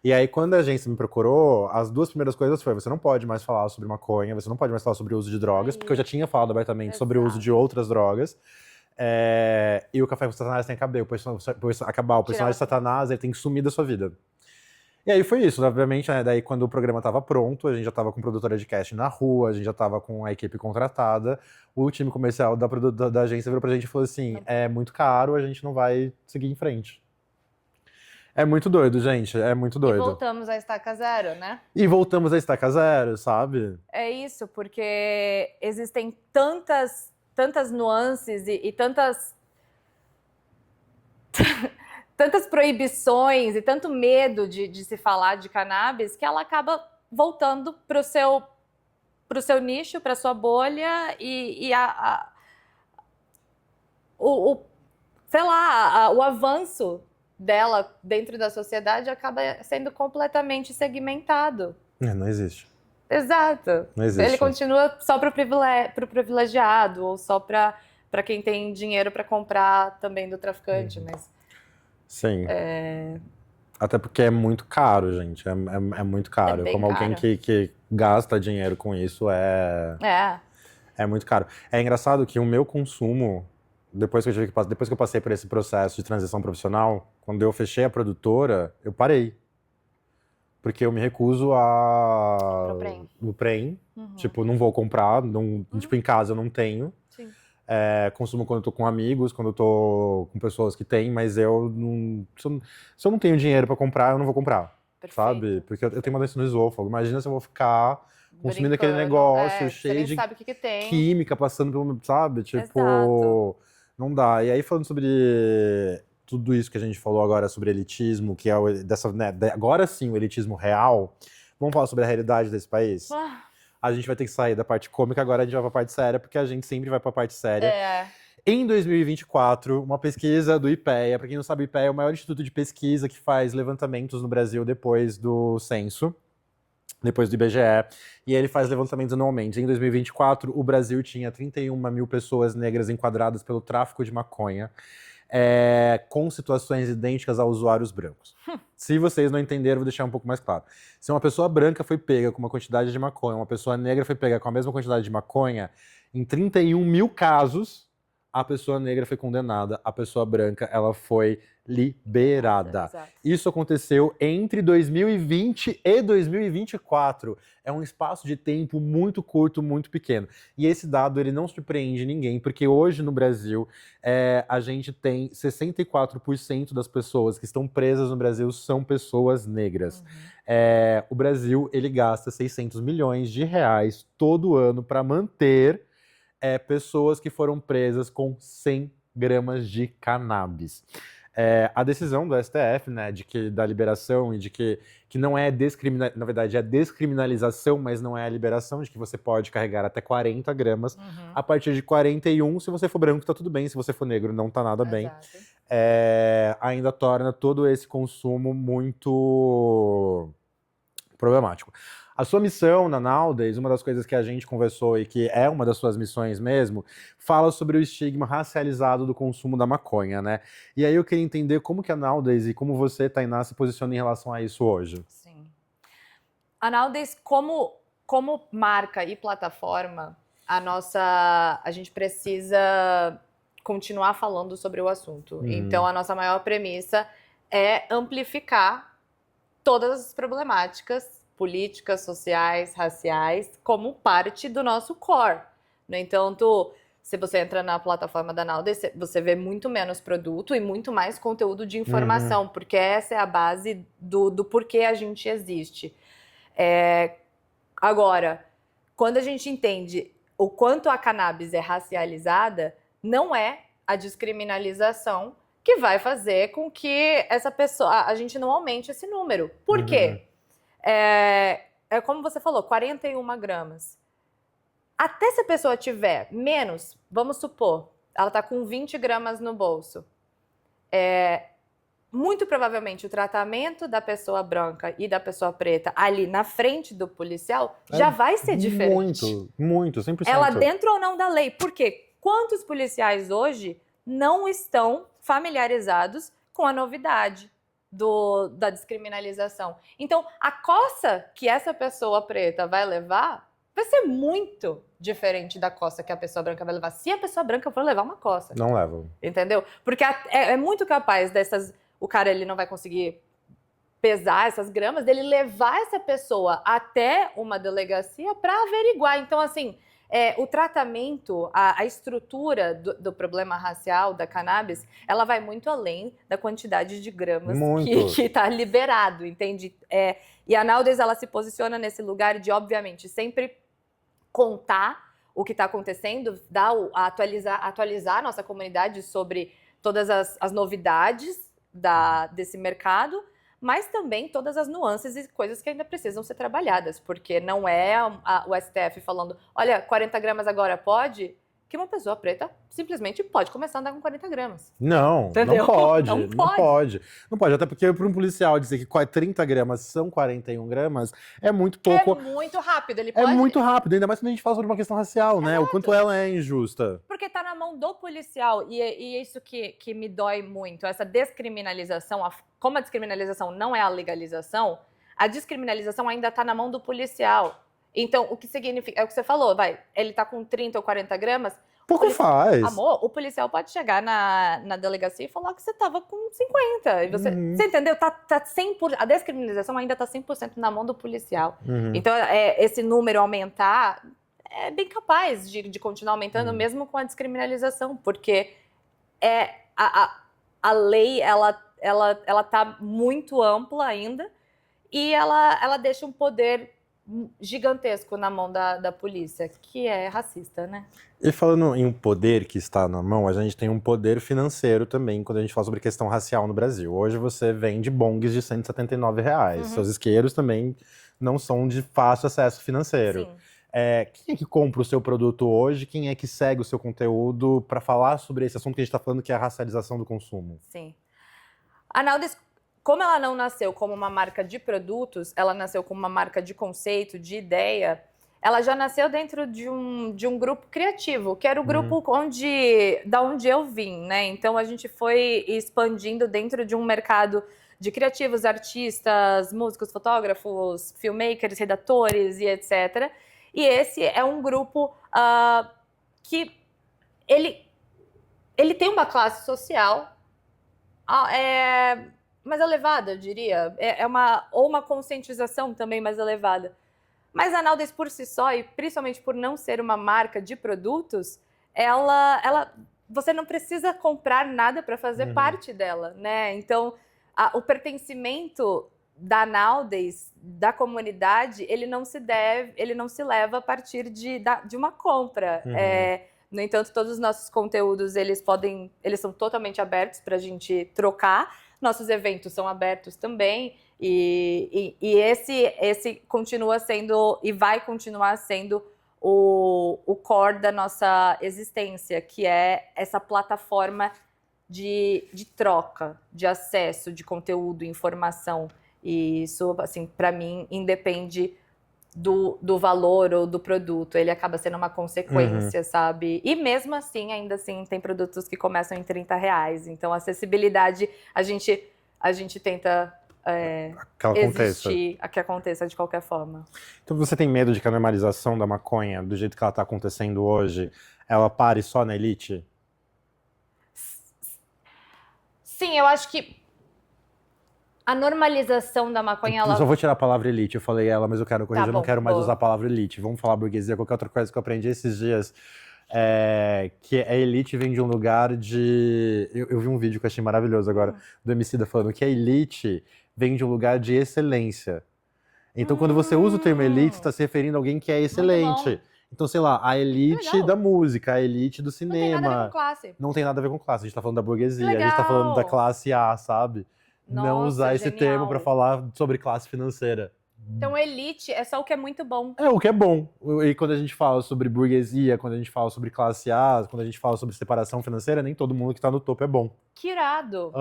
E aí, quando a agência me procurou, as duas primeiras coisas foi: você não pode mais falar sobre maconha, você não pode mais falar sobre o uso de drogas, porque eu já tinha falado abertamente sobre o uso de outras drogas. E o Café com Satanás tem que acabar. O personagem de Satanás, ele tem que sumir da sua vida. E aí foi isso, obviamente, né? Daí quando o programa tava pronto, a gente já tava com produtora de casting na rua, a gente já tava com a equipe contratada, o time comercial da agência virou pra gente e falou assim: é muito caro, a gente não vai seguir em frente. É muito doido, gente, é muito doido. E voltamos à estaca zero, né? E voltamos à estaca zero, sabe? É isso, porque existem tantas nuances e tantas proibições e tanto medo de se falar de cannabis que ela acaba voltando pro seu nicho, para sua bolha o avanço dela dentro da sociedade acaba sendo completamente segmentado. Não existe. Exato. Não existe. Ele continua só pro privilegiado ou só para quem tem dinheiro para comprar também do traficante, mas... Sim. Até porque é muito caro, gente. É muito caro. Como caro. Alguém que gasta dinheiro com isso é muito caro. É engraçado que o meu consumo, depois que eu passei por esse processo de transição profissional, quando eu fechei a produtora, eu parei. Porque eu me recuso Pro Prem. no Prem. Tipo, não vou comprar, tipo, em casa eu não tenho. Sim. Consumo quando eu tô com amigos, quando eu tô com pessoas que têm, mas eu não. Se eu não tenho dinheiro pra comprar, eu não vou comprar. Perfeito. Sabe? Porque eu tenho uma doença no esôfago. Imagina se eu vou ficar consumindo aquele Brincando, negócio você cheio nem de sabe o que que tem. química passando pelo. Sabe? Exato. Não dá. E aí, falando sobre tudo isso que a gente falou agora sobre elitismo, que é agora sim o elitismo real, vamos falar sobre a realidade desse país? A gente vai ter que sair da parte cômica, agora a gente vai pra parte séria, porque a gente sempre vai pra parte séria. Em 2024, uma pesquisa do IPEA, para quem não sabe, o IPEA é o maior instituto de pesquisa que faz levantamentos no Brasil depois do censo, depois do IBGE, e ele faz levantamentos anualmente. Em 2024, o Brasil tinha 31 mil pessoas negras enquadradas pelo tráfico de maconha, com situações idênticas a usuários brancos. Se vocês não entenderam, vou deixar um pouco mais claro. Se uma pessoa branca foi pega com uma quantidade de maconha, uma pessoa negra foi pega com a mesma quantidade de maconha, em 31 mil casos, a pessoa negra foi condenada, a pessoa branca ela foi liberada. Exato. Isso aconteceu entre 2020 e 2024. É um espaço de tempo muito curto, muito pequeno. E esse dado ele não surpreende ninguém, porque hoje no Brasil a gente tem 64% das pessoas que estão presas no Brasil são pessoas negras. O Brasil ele gasta 600 milhões de reais todo ano para manter pessoas que foram presas com 100 gramas de cannabis. A decisão do STF, né, da liberação e de que não é na verdade é descriminalização, mas não é a liberação, de que você pode carregar até 40 gramas. A partir de 41, se você for branco, tá tudo bem, se você for negro, não tá nada bem. Ainda torna todo esse consumo muito problemático. A sua missão na Nowdays, uma das coisas que a gente conversou e que é uma das suas missões mesmo, fala sobre o estigma racializado do consumo da maconha, né? E aí eu queria entender como que a Nowdays e como você, Tainá, se posiciona em relação a isso hoje. Sim. A Nowdays, como marca e plataforma, a gente precisa continuar falando sobre o assunto. Então, a nossa maior premissa é amplificar todas as problemáticas políticas, sociais, raciais, como parte do nosso core. No entanto, se você entra na plataforma da Nowdays, você vê muito menos produto e muito mais conteúdo de informação, porque essa é a base do porquê a gente existe. Agora, quando a gente entende o quanto a cannabis é racializada, não é a descriminalização que vai fazer com que essa pessoa, a gente não aumente esse número. Por quê? Como você falou, 41 gramas. Até se a pessoa tiver menos, vamos supor, ela está com 20 gramas no bolso. Muito provavelmente o tratamento da pessoa branca e da pessoa preta ali na frente do policial já vai ser diferente. Muito, 100%. Ela dentro ou não da lei. Por quê? Quantos policiais hoje não estão familiarizados com a novidade da descriminalização? Então, a coça que essa pessoa preta vai levar vai ser muito diferente da coça que a pessoa branca vai levar. Se a pessoa branca for levar uma coça. Não leva. Entendeu? Porque é muito capaz o cara ele não vai conseguir pesar essas gramas, dele levar essa pessoa até uma delegacia para averiguar. Então, assim, o tratamento, a estrutura do problema racial da cannabis, ela vai muito além da quantidade de gramas que está liberado, entende? E a Nowdays, ela se posiciona nesse lugar de, obviamente, sempre contar o que está acontecendo, atualizar a nossa comunidade sobre todas as novidades desse mercado, mas também todas as nuances e coisas que ainda precisam ser trabalhadas, porque não é o STF falando, olha, 40 gramas agora pode, que uma pessoa preta simplesmente pode começar a andar com 40 gramas. Não, entendeu? Não pode. Não pode, até porque para um policial dizer que 30 gramas são 41 gramas é muito pouco. É muito rápido, ele pode... É muito rápido, ainda mais quando a gente fala sobre uma questão racial, né? Exato. O quanto ela é injusta. Porque tá na mão do policial, e é isso que me dói muito, essa descriminalização, como a descriminalização não é a legalização, a descriminalização ainda tá na mão do policial. Então, o que significa, é o que você falou, ele tá com 30 ou 40 gramas, pouco faz. Amor, o policial pode chegar na delegacia e falar que você tava com 50. E você entendeu? Tá 100%, a descriminalização ainda tá 100% na mão do policial. Então, esse número aumentar é bem capaz de continuar aumentando, mesmo com a descriminalização, porque a lei, ela tá muito ampla ainda, e ela deixa um poder gigantesco na mão da polícia, que é racista, né? E falando em um poder que está na mão, a gente tem um poder financeiro também quando a gente fala sobre questão racial no Brasil. Hoje você vende bongs de R$ 179. Seus isqueiros também não são de fácil acesso financeiro. Sim. Quem é que compra o seu produto hoje? Quem é que segue o seu conteúdo para falar sobre esse assunto que a gente está falando, que é a racialização do consumo? Sim. A Naldes, como ela não nasceu como uma marca de produtos, ela nasceu como uma marca de conceito, de ideia. Ela já nasceu dentro de um grupo criativo, que era o grupo da onde eu vim, né? Então a gente foi expandindo dentro de um mercado de criativos, artistas, músicos, fotógrafos, filmmakers, redatores e etc. E esse é um grupo que ele tem uma classe social mais elevada, eu diria. Ou uma conscientização também mais elevada. Mas a Naldes por si só, e principalmente por não ser uma marca de produtos, você não precisa comprar nada para fazer parte dela, né? Então, o pertencimento da Naldes, da comunidade, ele não se leva a partir de uma compra. No entanto, todos os nossos conteúdos, eles são totalmente abertos para a gente trocar. Nossos eventos são abertos também. E esse continua sendo e vai continuar sendo o core da nossa existência, que é essa plataforma de troca, de acesso de conteúdo, informação. E isso, assim, para mim, independe do valor ou do produto. Ele acaba sendo uma consequência, sabe? E mesmo assim, ainda assim, tem produtos que começam em R$30. Então, a acessibilidade, a gente tenta que aconteça de qualquer forma. Então você tem medo de que a normalização da maconha, do jeito que ela está acontecendo hoje, ela pare só na elite? Sim, eu acho que a normalização da maconha... Eu só vou tirar a palavra elite, eu falei ela, mas eu quero corrigir, eu não quero mais usar a palavra elite. Vamos falar burguesia, qualquer outra coisa que eu aprendi esses dias. Que a elite vem de um lugar de... Eu vi um vídeo que eu achei maravilhoso agora, do Emicida falando que a elite vem de um lugar de excelência. Então, quando você usa o termo elite, está se referindo a alguém que é excelente. Então, sei lá, a elite da música, a elite do cinema. Não tem nada a ver com classe. Não tem nada a ver com classe, a gente tá falando da burguesia, a gente tá falando da classe A, sabe? Nossa, não usar esse termo para falar sobre classe financeira. Então, elite é só o que é muito bom. É o que é bom. E quando a gente fala sobre burguesia, quando a gente fala sobre classe A, quando a gente fala sobre separação financeira, nem todo mundo que tá no topo é bom. Que irado.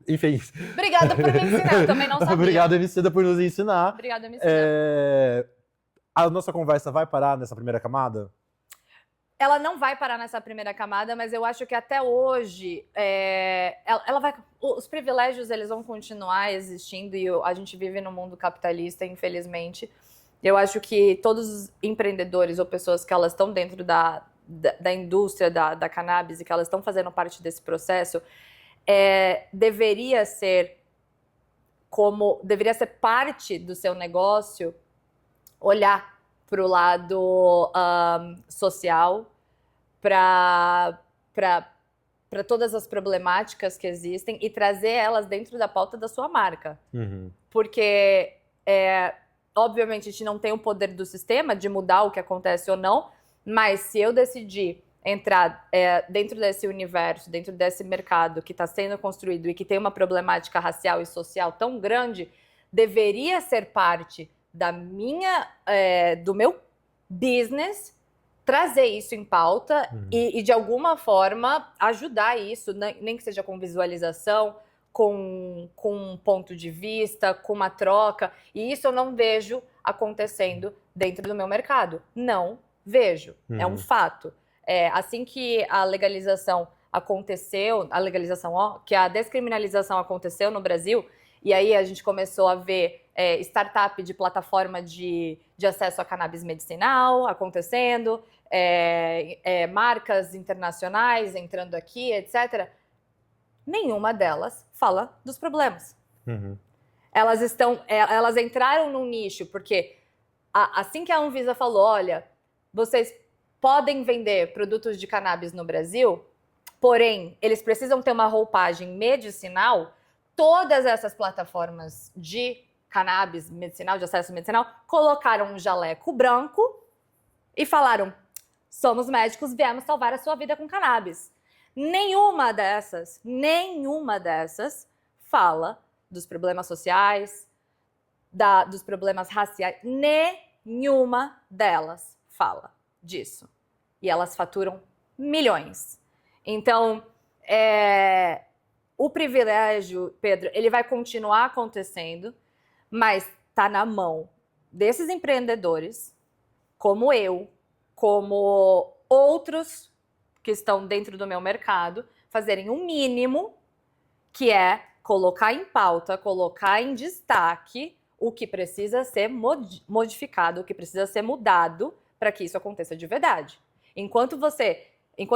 Enfim. Obrigada por me ensinar, eu também não sabia. Obrigado, Emicida, por nos ensinar. Obrigada, Emicida. A nossa conversa vai parar nessa primeira camada? Ela não vai parar nessa primeira camada, mas eu acho que até hoje os privilégios eles vão continuar existindo e a gente vive num mundo capitalista, infelizmente. Eu acho que todos os empreendedores ou pessoas que elas estão dentro da indústria da cannabis e que elas estão fazendo parte desse processo, deveria ser parte do seu negócio olhar para o lado social, para todas as problemáticas que existem e trazer elas dentro da pauta da sua marca. Porque, obviamente, a gente não tem o poder do sistema de mudar o que acontece ou não, mas se eu decidir entrar dentro desse universo, dentro desse mercado que está sendo construído e que tem uma problemática racial e social tão grande, deveria ser parte do meu business, trazer isso em pauta e de alguma forma ajudar isso, nem que seja com visualização, com um ponto de vista, com uma troca. E isso eu não vejo acontecendo dentro do meu mercado. Não vejo. É um fato. Assim que a legalização aconteceu, que a descriminalização aconteceu no Brasil, e aí a gente começou a ver startup de plataforma de acesso a cannabis medicinal acontecendo, marcas internacionais entrando aqui, etc. Nenhuma delas fala dos problemas. Elas entraram num nicho, porque assim que a Anvisa falou, olha, vocês podem vender produtos de cannabis no Brasil, porém, eles precisam ter uma roupagem medicinal. Todas essas plataformas de cannabis medicinal, de acesso medicinal, colocaram um jaleco branco e falaram: somos médicos, viemos salvar a sua vida com cannabis. Nenhuma dessas fala dos problemas sociais, dos problemas raciais. Nenhuma delas fala disso. E elas faturam milhões. Então, o privilégio, Pedro, ele vai continuar acontecendo, mas está na mão desses empreendedores, como eu, como outros que estão dentro do meu mercado, fazerem o mínimo, que é colocar em pauta, colocar em destaque o que precisa ser modificado, o que precisa ser mudado para que isso aconteça de verdade. Enquanto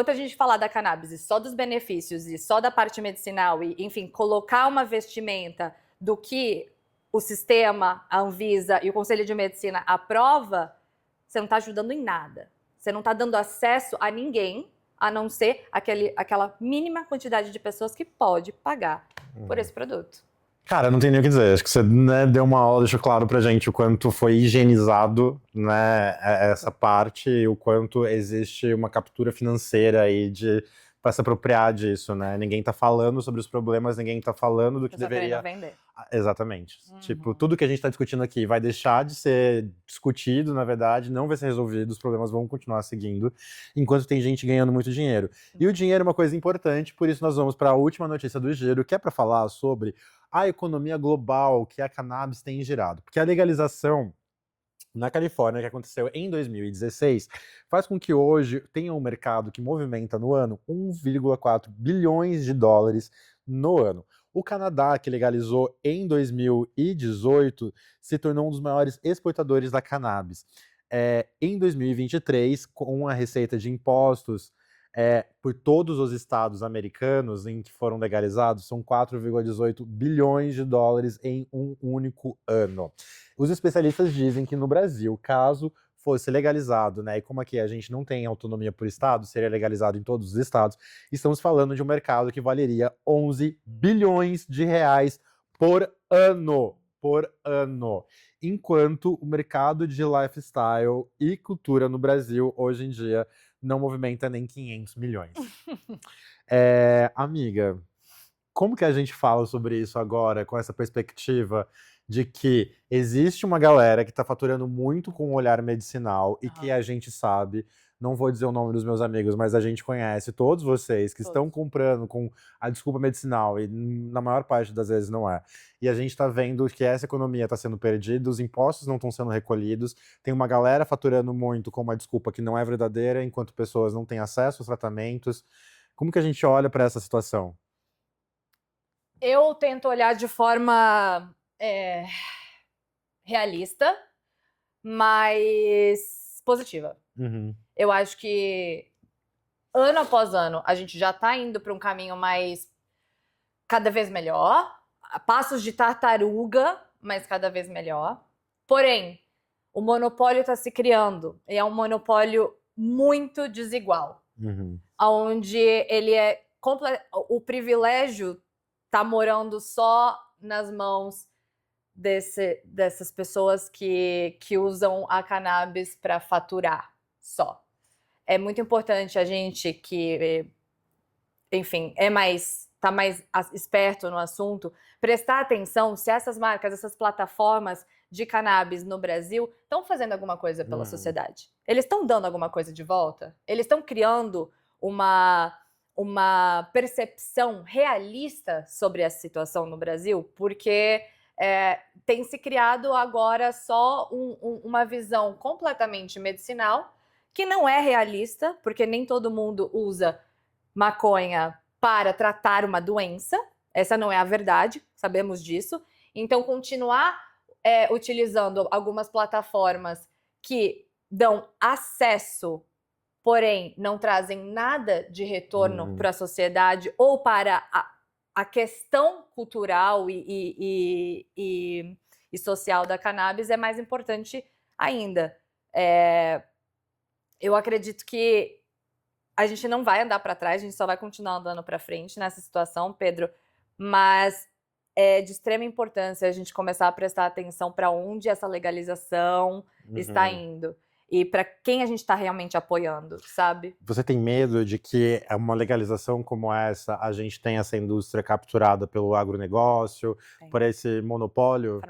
a gente falar da cannabis e só dos benefícios e só da parte medicinal e, enfim, colocar uma vestimenta do que o sistema, a Anvisa e o Conselho de Medicina aprova, você não está ajudando em nada. Você não está dando acesso a ninguém, a não ser aquela mínima quantidade de pessoas que pode pagar por esse produto. Cara, não tem nem o que dizer. Acho que você, né, deu uma aula, deixou claro pra gente o quanto foi higienizado, né, essa parte, o quanto existe uma captura financeira aí para se apropriar disso, né? Ninguém tá falando sobre os problemas, ninguém tá falando do que deveria... vender. Exatamente. Tipo, tudo que a gente tá discutindo aqui vai deixar de ser discutido, na verdade, não vai ser resolvido, os problemas vão continuar seguindo, enquanto tem gente ganhando muito dinheiro. E o dinheiro é uma coisa importante, por isso nós vamos para a última notícia do Giro, que é para falar sobre a economia global que a cannabis tem gerado. Porque a legalização na Califórnia, que aconteceu em 2016, faz com que hoje tenha um mercado que movimenta no ano 1,4 bilhões de dólares no ano. O Canadá, que legalizou em 2018, se tornou um dos maiores exportadores da cannabis. Em 2023, com a receita de impostos por todos os estados americanos em que foram legalizados, são 4,18 bilhões de dólares em um único ano. Os especialistas dizem que no Brasil, caso fosse legalizado, né, e como aqui a gente não tem autonomia por estado, seria legalizado em todos os estados, estamos falando de um mercado que valeria 11 bilhões de reais por ano. Enquanto o mercado de lifestyle e cultura no Brasil, hoje em dia, não movimenta nem 500 milhões. Amiga, como que a gente fala sobre isso agora, com essa perspectiva de que existe uma galera que está faturando muito com o olhar medicinal e que a gente sabe, não vou dizer o nome dos meus amigos, mas a gente conhece todos vocês que estão comprando com a desculpa medicinal e na maior parte das vezes não é. E a gente está vendo que essa economia está sendo perdida, os impostos não estão sendo recolhidos, tem uma galera faturando muito com uma desculpa que não é verdadeira, enquanto pessoas não têm acesso aos tratamentos. Como que a gente olha para essa situação? Eu tento olhar de forma realista, mas positiva. Eu acho que ano após ano a gente já está indo para um caminho mais cada vez melhor, passos de tartaruga, mas cada vez melhor. Porém, o monopólio está se criando e é um monopólio muito desigual, onde ele o privilégio está morando só nas mãos dessas pessoas que usam a cannabis para faturar só. É muito importante a gente que, enfim, tá mais esperto no assunto, prestar atenção se essas marcas, essas plataformas de cannabis no Brasil estão fazendo alguma coisa pela sociedade. Eles estão dando alguma coisa de volta? Eles estão criando uma percepção realista sobre essa situação no Brasil? Porque tem se criado agora só uma visão completamente medicinal, que não é realista, porque nem todo mundo usa maconha para tratar uma doença. Essa não é a verdade, sabemos disso. Então, continuar utilizando algumas plataformas que dão acesso, porém não trazem nada de retorno para a sociedade ou para a questão cultural e social da cannabis, é mais importante ainda. Eu acredito que a gente não vai andar para trás, a gente só vai continuar andando para frente nessa situação, Pedro, mas é de extrema importância a gente começar a prestar atenção para onde essa legalização está indo e para quem a gente está realmente apoiando, sabe? Você tem medo de que uma legalização como essa, a gente tenha essa indústria capturada pelo agronegócio, por esse monopólio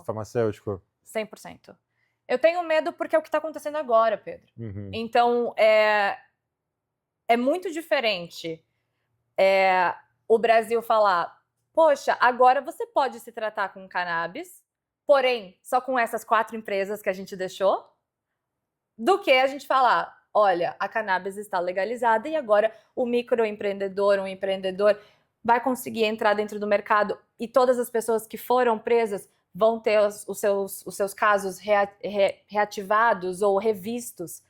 farmacêutico? 100%. Eu tenho medo porque é o que está acontecendo agora, Pedro. Então, é muito diferente o Brasil falar, poxa, agora você pode se tratar com cannabis, porém, só com essas 4 empresas que a gente deixou, do que a gente falar, olha, a cannabis está legalizada e agora o microempreendedor, um empreendedor vai conseguir entrar dentro do mercado e todas as pessoas que foram presas vão ter os seus casos reativados ou revistos.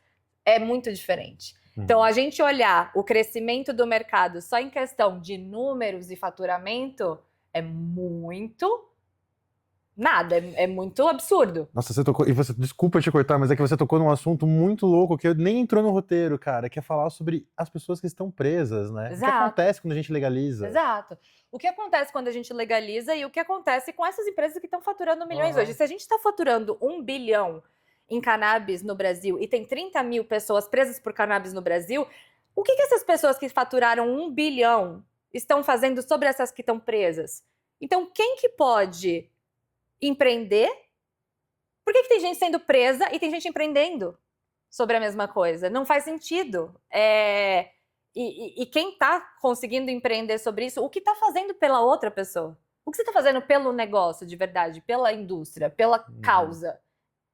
É muito diferente. Então, a gente olhar o crescimento do mercado só em questão de números e faturamento é muito... nada, é muito absurdo. Nossa, você tocou... desculpa te cortar, mas é que você tocou num assunto muito louco que nem entrou no roteiro, cara, que é falar sobre as pessoas que estão presas, né? Exato. O que acontece quando a gente legaliza? Exato. O que acontece quando a gente legaliza e o que acontece com essas empresas que estão faturando milhões hoje. Se a gente está faturando 1 bilhão em cannabis no Brasil e tem 30 mil pessoas presas por cannabis no Brasil, o que essas pessoas que faturaram 1 bilhão estão fazendo sobre essas que estão presas? Então, quem que pode empreender? Por que tem gente sendo presa e tem gente empreendendo sobre a mesma coisa? Não faz sentido. E quem está conseguindo empreender sobre isso, o que está fazendo pela outra pessoa? O que você está fazendo pelo negócio de verdade, pela indústria, pela causa?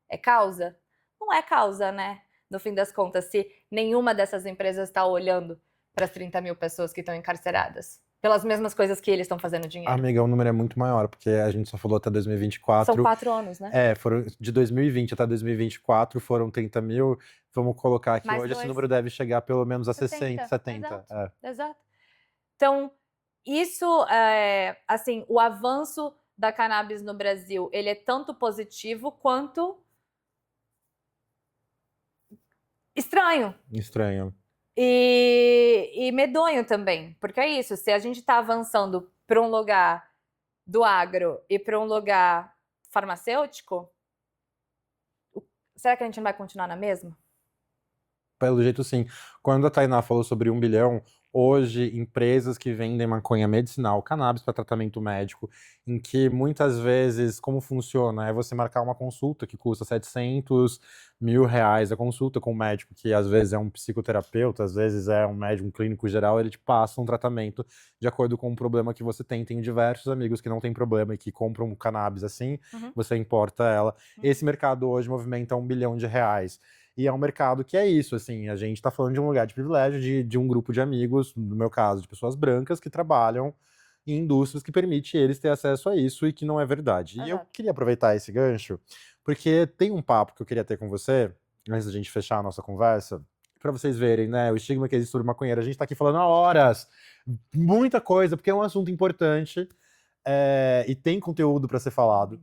É causa? Não é causa, né? No fim das contas, se nenhuma dessas empresas está olhando para as 30 mil pessoas que estão encarceradas. Pelas mesmas coisas que eles estão fazendo dinheiro. Amiga, o número é muito maior, porque a gente só falou até 2024. São 4 anos, né? Foram de 2020 até 2024, foram 30 mil. Vamos colocar aqui, Mais hoje 2. esse número deve chegar pelo menos a 60, 70. Exato. Então, isso, assim, o avanço da cannabis no Brasil, ele é tanto positivo quanto estranho. Estranho. E medonho também, porque é isso, se a gente está avançando para um lugar do agro e para um lugar farmacêutico, será que a gente não vai continuar na mesma? Pelo jeito, sim. Quando a Tainá falou sobre 1 bilhão, hoje, empresas que vendem maconha medicinal, cannabis para tratamento médico, em que muitas vezes, como funciona? É você marcar uma consulta que custa 700 mil reais a consulta com um médico, que às vezes é um psicoterapeuta, às vezes é um médico, um clínico geral, ele te passa um tratamento de acordo com o problema que você tem. Tem diversos amigos que não têm problema e que compram cannabis assim, você importa ela. Esse mercado hoje movimenta 1 bilhão de reais. E é um mercado que é isso, assim, a gente tá falando de um lugar de privilégio, de um grupo de amigos, no meu caso, de pessoas brancas que trabalham em indústrias que permitem eles ter acesso a isso e que não é verdade. E eu queria aproveitar esse gancho, porque tem um papo que eu queria ter com você, antes da gente fechar a nossa conversa, para vocês verem, né, o estigma que existe sobre maconheiro. A gente tá aqui falando há horas, muita coisa, porque é um assunto importante e tem conteúdo para ser falado.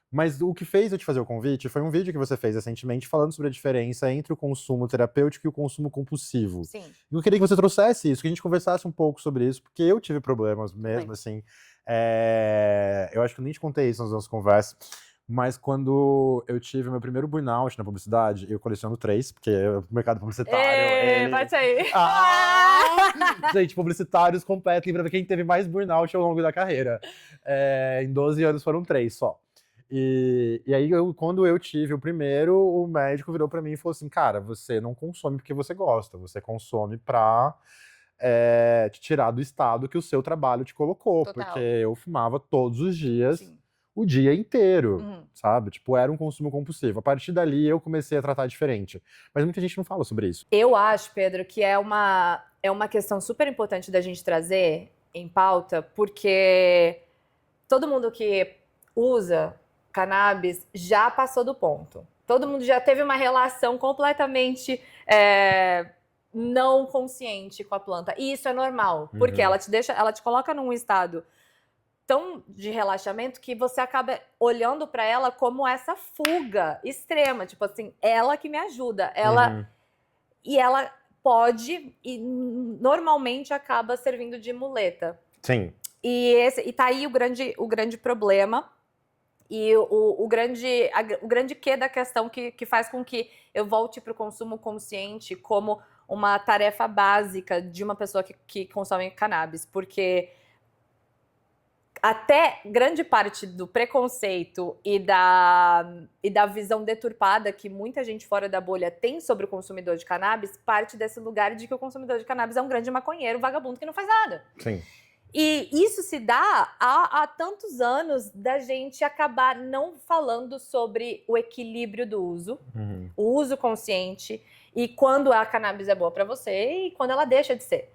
Mas o que fez eu te fazer o convite foi um vídeo que você fez recentemente falando sobre a diferença entre o consumo terapêutico e o consumo compulsivo. Sim. E eu queria que você trouxesse isso, que a gente conversasse um pouco sobre isso, porque eu tive problemas mesmo, assim. Eu acho que eu nem te contei isso nas nossas conversas, mas quando eu tive meu primeiro burnout na publicidade, eu coleciono 3, porque o mercado publicitário... Vai sair! Gente, publicitários competem para ver quem teve mais burnout ao longo da carreira. Em 12 anos foram 3 só. E aí, quando eu tive o primeiro, o médico virou pra mim e falou assim, cara, você não consome porque você gosta, você consome pra te tirar do estado que o seu trabalho te colocou. Total. Porque eu fumava todos os dias, o dia inteiro, sabe? Tipo, era um consumo compulsivo. A partir dali, eu comecei a tratar diferente. Mas muita gente não fala sobre isso. Eu acho, Pedro, que é uma questão super importante da gente trazer em pauta, porque todo mundo que usa cannabis já passou do ponto. Todo mundo já teve uma relação completamente não consciente com a planta. E isso é normal, porque ela te coloca num estado tão de relaxamento que você acaba olhando para ela como essa fuga extrema, tipo assim, ela que me ajuda, ela e ela pode e normalmente acaba servindo de muleta. Sim. E tá aí o grande problema e o grande quê da questão que faz com que eu volte para o consumo consciente como uma tarefa básica de uma pessoa que consome cannabis, porque até grande parte do preconceito e da visão deturpada que muita gente fora da bolha tem sobre o consumidor de cannabis parte desse lugar de que o consumidor de cannabis é um grande maconheiro, vagabundo que não faz nada. Sim. E isso se dá há tantos anos da gente acabar não falando sobre o equilíbrio do uso, o uso consciente, e quando a cannabis é boa para você e quando ela deixa de ser.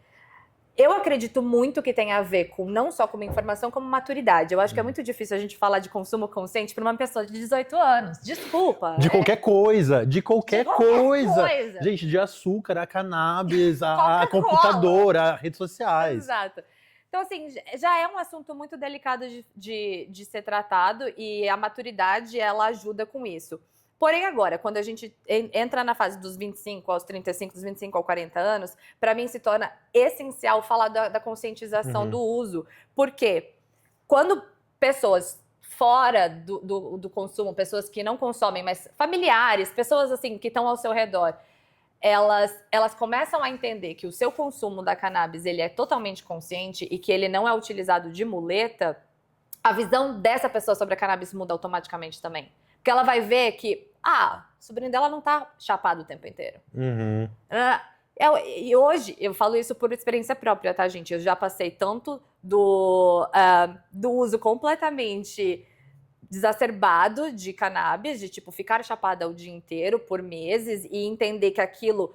Eu acredito muito que tem a ver com não só com uma informação, como maturidade. Eu acho que é muito difícil a gente falar de consumo consciente para uma pessoa de 18 anos. Desculpa. De qualquer coisa, de qualquer coisa. coisa. Gente, de açúcar, a cannabis, a Coca-Cola. computador, a redes sociais. Exato. Então, assim, já é um assunto muito delicado de ser tratado e a maturidade, ela ajuda com isso. Porém, agora, quando a gente entra na fase dos 25 aos 35, dos 25 aos 40 anos, para mim se torna essencial falar da conscientização do uso. Porque quando pessoas fora do consumo, pessoas que não consomem, mas familiares, pessoas assim que estão ao seu redor, elas começam a entender que o seu consumo da cannabis ele é totalmente consciente e que ele não é utilizado de muleta, a visão dessa pessoa sobre a cannabis muda automaticamente também. Porque ela vai ver que, o sobrinho dela não tá chapado o tempo inteiro. E hoje, eu falo isso por experiência própria, tá, gente? Eu já passei tanto do uso completamente desacerbado de cannabis, de tipo ficar chapada o dia inteiro por meses e entender que aquilo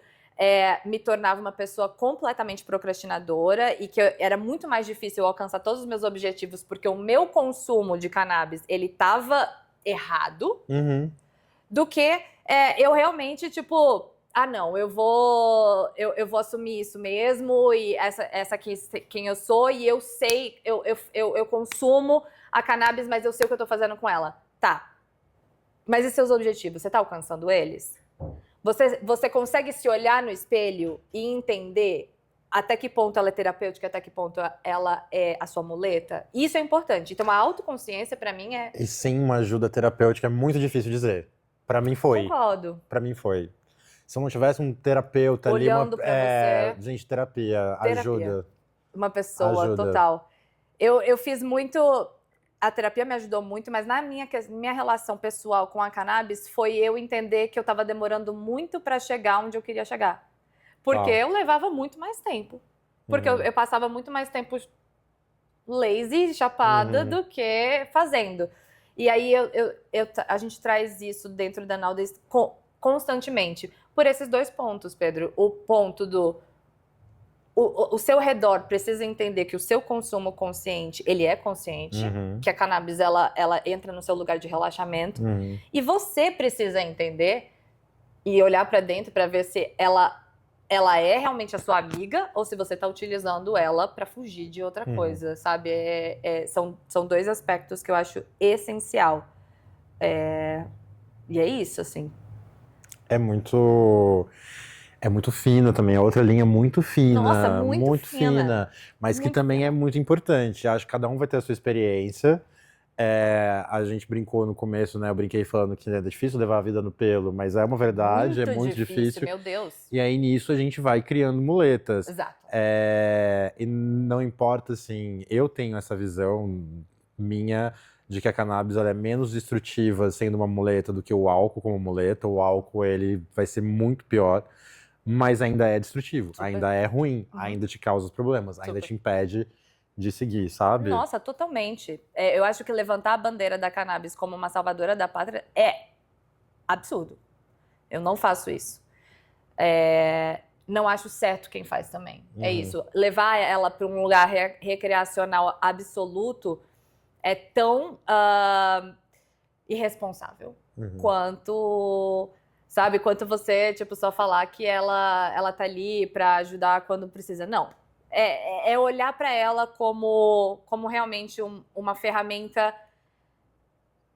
me tornava uma pessoa completamente procrastinadora e que era muito mais difícil eu alcançar todos os meus objetivos porque o meu consumo de cannabis ele tava errado, do que eu realmente tipo não, eu vou assumir isso mesmo e essa aqui quem eu sou e eu sei, eu consumo a cannabis, mas eu sei o que eu tô fazendo com ela. Tá. Mas e seus objetivos? Você tá alcançando eles? Você consegue se olhar no espelho e entender até que ponto ela é terapêutica, até que ponto ela é a sua muleta? Isso é importante. Então, a autoconsciência, pra mim, é... E sem uma ajuda terapêutica é muito difícil dizer. Pra mim foi. Concordo. Pra mim foi. Se eu não tivesse um terapeuta olhando ali... pra você. Gente, terapia ajuda. Uma pessoa, ajuda. Total. Eu fiz muito... A terapia me ajudou muito, mas na minha relação pessoal com a cannabis foi eu entender que eu tava demorando muito pra chegar onde eu queria chegar. Porque eu levava muito mais tempo. Porque eu passava muito mais tempo lazy, chapada, do que fazendo. E aí a gente traz isso dentro da Nowdays constantemente. Por esses dois pontos, Pedro. O ponto do... O seu redor precisa entender que o seu consumo consciente, ele é consciente. Que a cannabis, ela entra no seu lugar de relaxamento. E você precisa entender e olhar pra dentro pra ver se ela é realmente a sua amiga ou se você tá utilizando ela pra fugir de outra coisa, sabe? São dois aspectos que eu acho essencial. E é isso, assim. É muito fina também, é outra linha muito fina. Nossa, muito fina. Mas que também é muito importante. Acho que cada um vai ter a sua experiência. A gente brincou no começo, né? Eu brinquei falando que é difícil levar a vida no pelo, mas é uma verdade, é muito difícil. Meu Deus. E aí nisso a gente vai criando muletas. Exato. E não importa, assim, eu tenho essa visão minha de que a cannabis ela é menos destrutiva sendo uma muleta do que o álcool como muleta. O álcool, ele vai ser muito pior, mas ainda é destrutivo, ainda é ruim, ainda te causa problemas, ainda te impede de seguir, sabe? Nossa, totalmente. Eu acho que levantar a bandeira da cannabis como uma salvadora da pátria é absurdo. Eu não faço isso. Não acho certo quem faz também. É isso. Levar ela para um lugar recreacional absoluto é tão irresponsável quanto... Sabe, quanto você, tipo, só falar que ela tá ali pra ajudar quando precisa. Não. É olhar pra ela como realmente uma ferramenta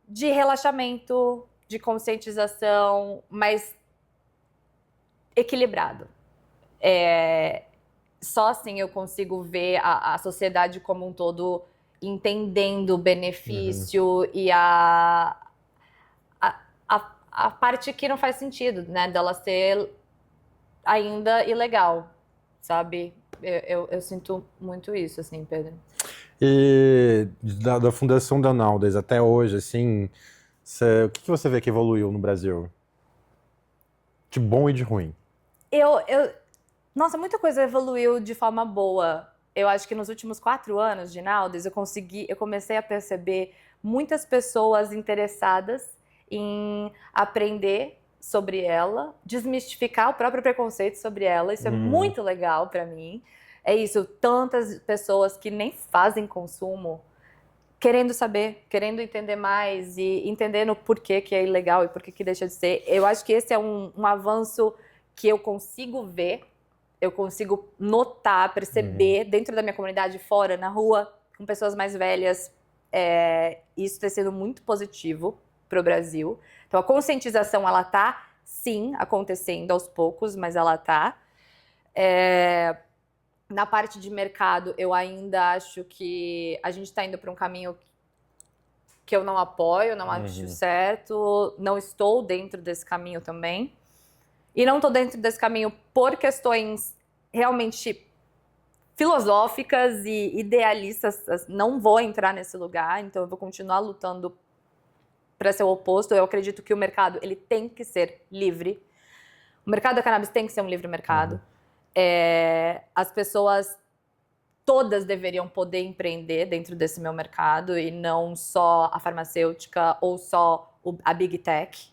de relaxamento, de conscientização, mas equilibrado. Só assim eu consigo ver a sociedade como um todo entendendo o benefício e a parte que não faz sentido, né? Dela ser ainda ilegal, sabe? Eu sinto muito isso, assim, Pedro. E da fundação da Nowdays até hoje, assim, o que você vê que evoluiu no Brasil? De bom e de ruim. Nossa, muita coisa evoluiu de forma boa. Eu acho que nos últimos 4 anos de Nowdays eu comecei a perceber muitas pessoas interessadas em aprender sobre ela, desmistificar o próprio preconceito sobre ela. Isso é muito legal pra mim. É isso, tantas pessoas que nem fazem consumo, querendo saber, querendo entender mais e entendendo por que é ilegal e por que deixa de ser. Eu acho que esse é um avanço que eu consigo ver, eu consigo notar, perceber dentro da minha comunidade, fora, na rua, com pessoas mais velhas. Isso tem sido muito positivo para o Brasil. Então a conscientização, ela tá, sim, acontecendo aos poucos, mas ela tá. Na parte de mercado, eu ainda acho que a gente está indo para um caminho que eu não apoio, não acho certo, não estou dentro desse caminho também. E não estou dentro desse caminho por questões realmente filosóficas e idealistas. Não vou entrar nesse lugar, então eu vou continuar lutando para ser o oposto. Eu acredito que o mercado, ele tem que ser livre. O mercado da cannabis tem que ser um livre mercado. As pessoas todas deveriam poder empreender dentro desse meu mercado e não só a farmacêutica ou só a Big Tech.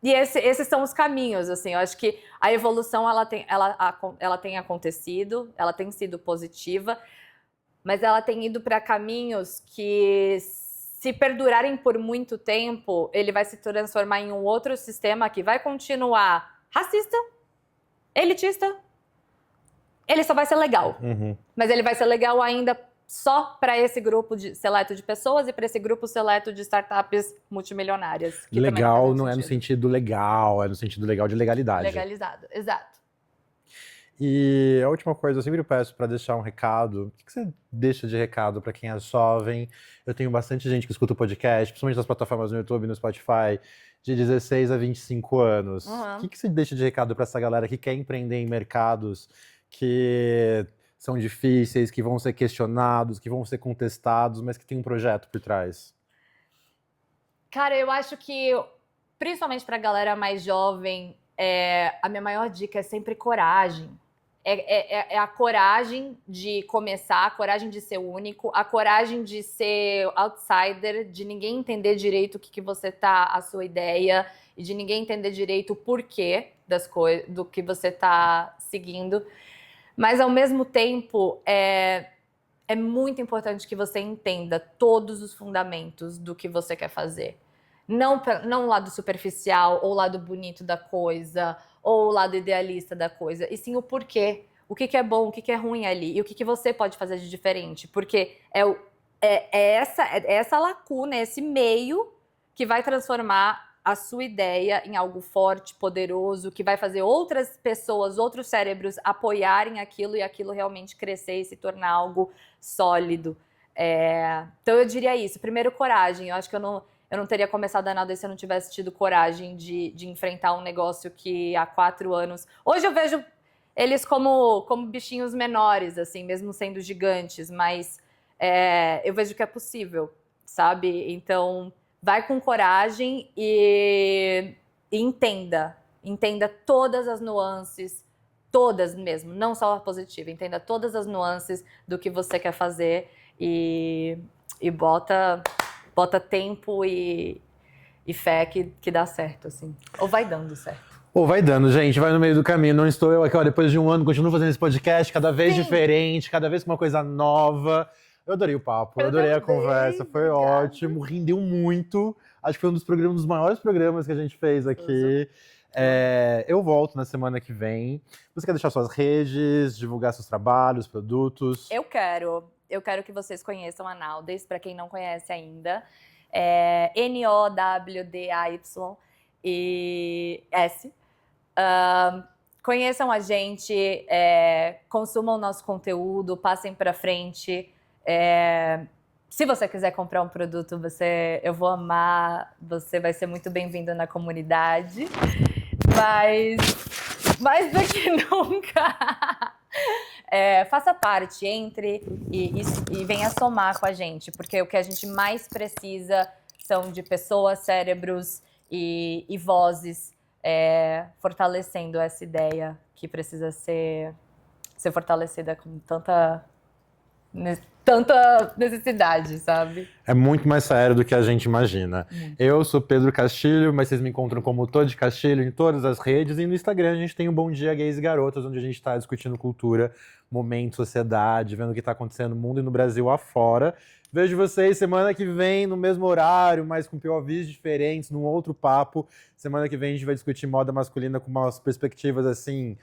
E esses são os caminhos, assim. Eu acho que a evolução ela tem acontecido, ela tem sido positiva, mas ela tem ido para caminhos que, se perdurarem por muito tempo, ele vai se transformar em um outro sistema que vai continuar racista, elitista. Ele só vai ser legal, mas ele vai ser legal ainda só para esse grupo seleto de pessoas e para esse grupo seleto de startups multimilionárias. Legal não é no sentido legal, é no sentido legal de legalidade. Legalizado, exato. E a última coisa, eu sempre peço para deixar um recado. O que você deixa de recado para quem é jovem? Eu tenho bastante gente que escuta o podcast, principalmente nas plataformas no YouTube e no Spotify, de 16 a 25 anos. O que você deixa de recado para essa galera que quer empreender em mercados que são difíceis, que vão ser questionados, que vão ser contestados, mas que tem um projeto por trás? Cara, eu acho que, principalmente para a galera mais jovem, a minha maior dica é sempre coragem. É a coragem de começar, a coragem de ser único, a coragem de ser outsider, de ninguém entender direito o que você tá, a sua ideia, e de ninguém entender direito o porquê das coisas, do que você tá seguindo. Mas, ao mesmo tempo, é muito importante que você entenda todos os fundamentos do que você quer fazer. Não o lado superficial, ou o lado bonito da coisa, ou o lado idealista da coisa, e sim o porquê. O que é bom, o que é ruim ali, e o que você pode fazer de diferente. Porque é essa lacuna, esse meio que vai transformar a sua ideia em algo forte, poderoso, que vai fazer outras pessoas, outros cérebros apoiarem aquilo e aquilo realmente crescer e se tornar algo sólido. Então eu diria isso. Primeiro, coragem. Eu acho que eu não teria começado a nada se eu não tivesse tido coragem de enfrentar um negócio que há 4 anos... Hoje eu vejo eles como bichinhos menores, assim, mesmo sendo gigantes, mas eu vejo que é possível, sabe? Então, vai com coragem e entenda. Entenda todas as nuances, todas mesmo, não só a positiva. Entenda todas as nuances do que você quer fazer e bota tempo e fé que dá certo, assim. Ou vai dando certo. Ou vai dando, gente, vai no meio do caminho. Não estou eu aqui, ó, depois de um ano, continuo fazendo esse podcast, cada vez diferente, cada vez com uma coisa nova. Eu adorei o papo, eu adorei a conversa, foi ótimo, rendeu muito. Acho que foi um dos maiores programas que a gente fez aqui. Eu volto na semana que vem. Você quer deixar suas redes, divulgar seus trabalhos, produtos? Eu quero que vocês conheçam a Nowdays, para quem não conhece ainda. NOWDAY. e S. Conheçam a gente, consumam nosso conteúdo, passem para frente. Se você quiser comprar um produto, eu vou amar, você vai ser muito bem-vindo na comunidade. Mas mais do que nunca, faça parte, entre e venha somar com a gente, porque o que a gente mais precisa são de pessoas, cérebros e vozes fortalecendo essa ideia que precisa ser fortalecida com tanta necessidade, sabe? É muito mais sério do que a gente imagina. Eu sou Pedro Castilho, mas vocês me encontram como Todd Castilho em todas as redes. E no Instagram a gente tem o Bom Dia Gays e Garotas, onde a gente está discutindo cultura, momento, sociedade, vendo o que está acontecendo no mundo e no Brasil afora. Vejo vocês semana que vem, no mesmo horário, mas com POVs diferentes, num outro papo. Semana que vem a gente vai discutir moda masculina com umas perspectivas assim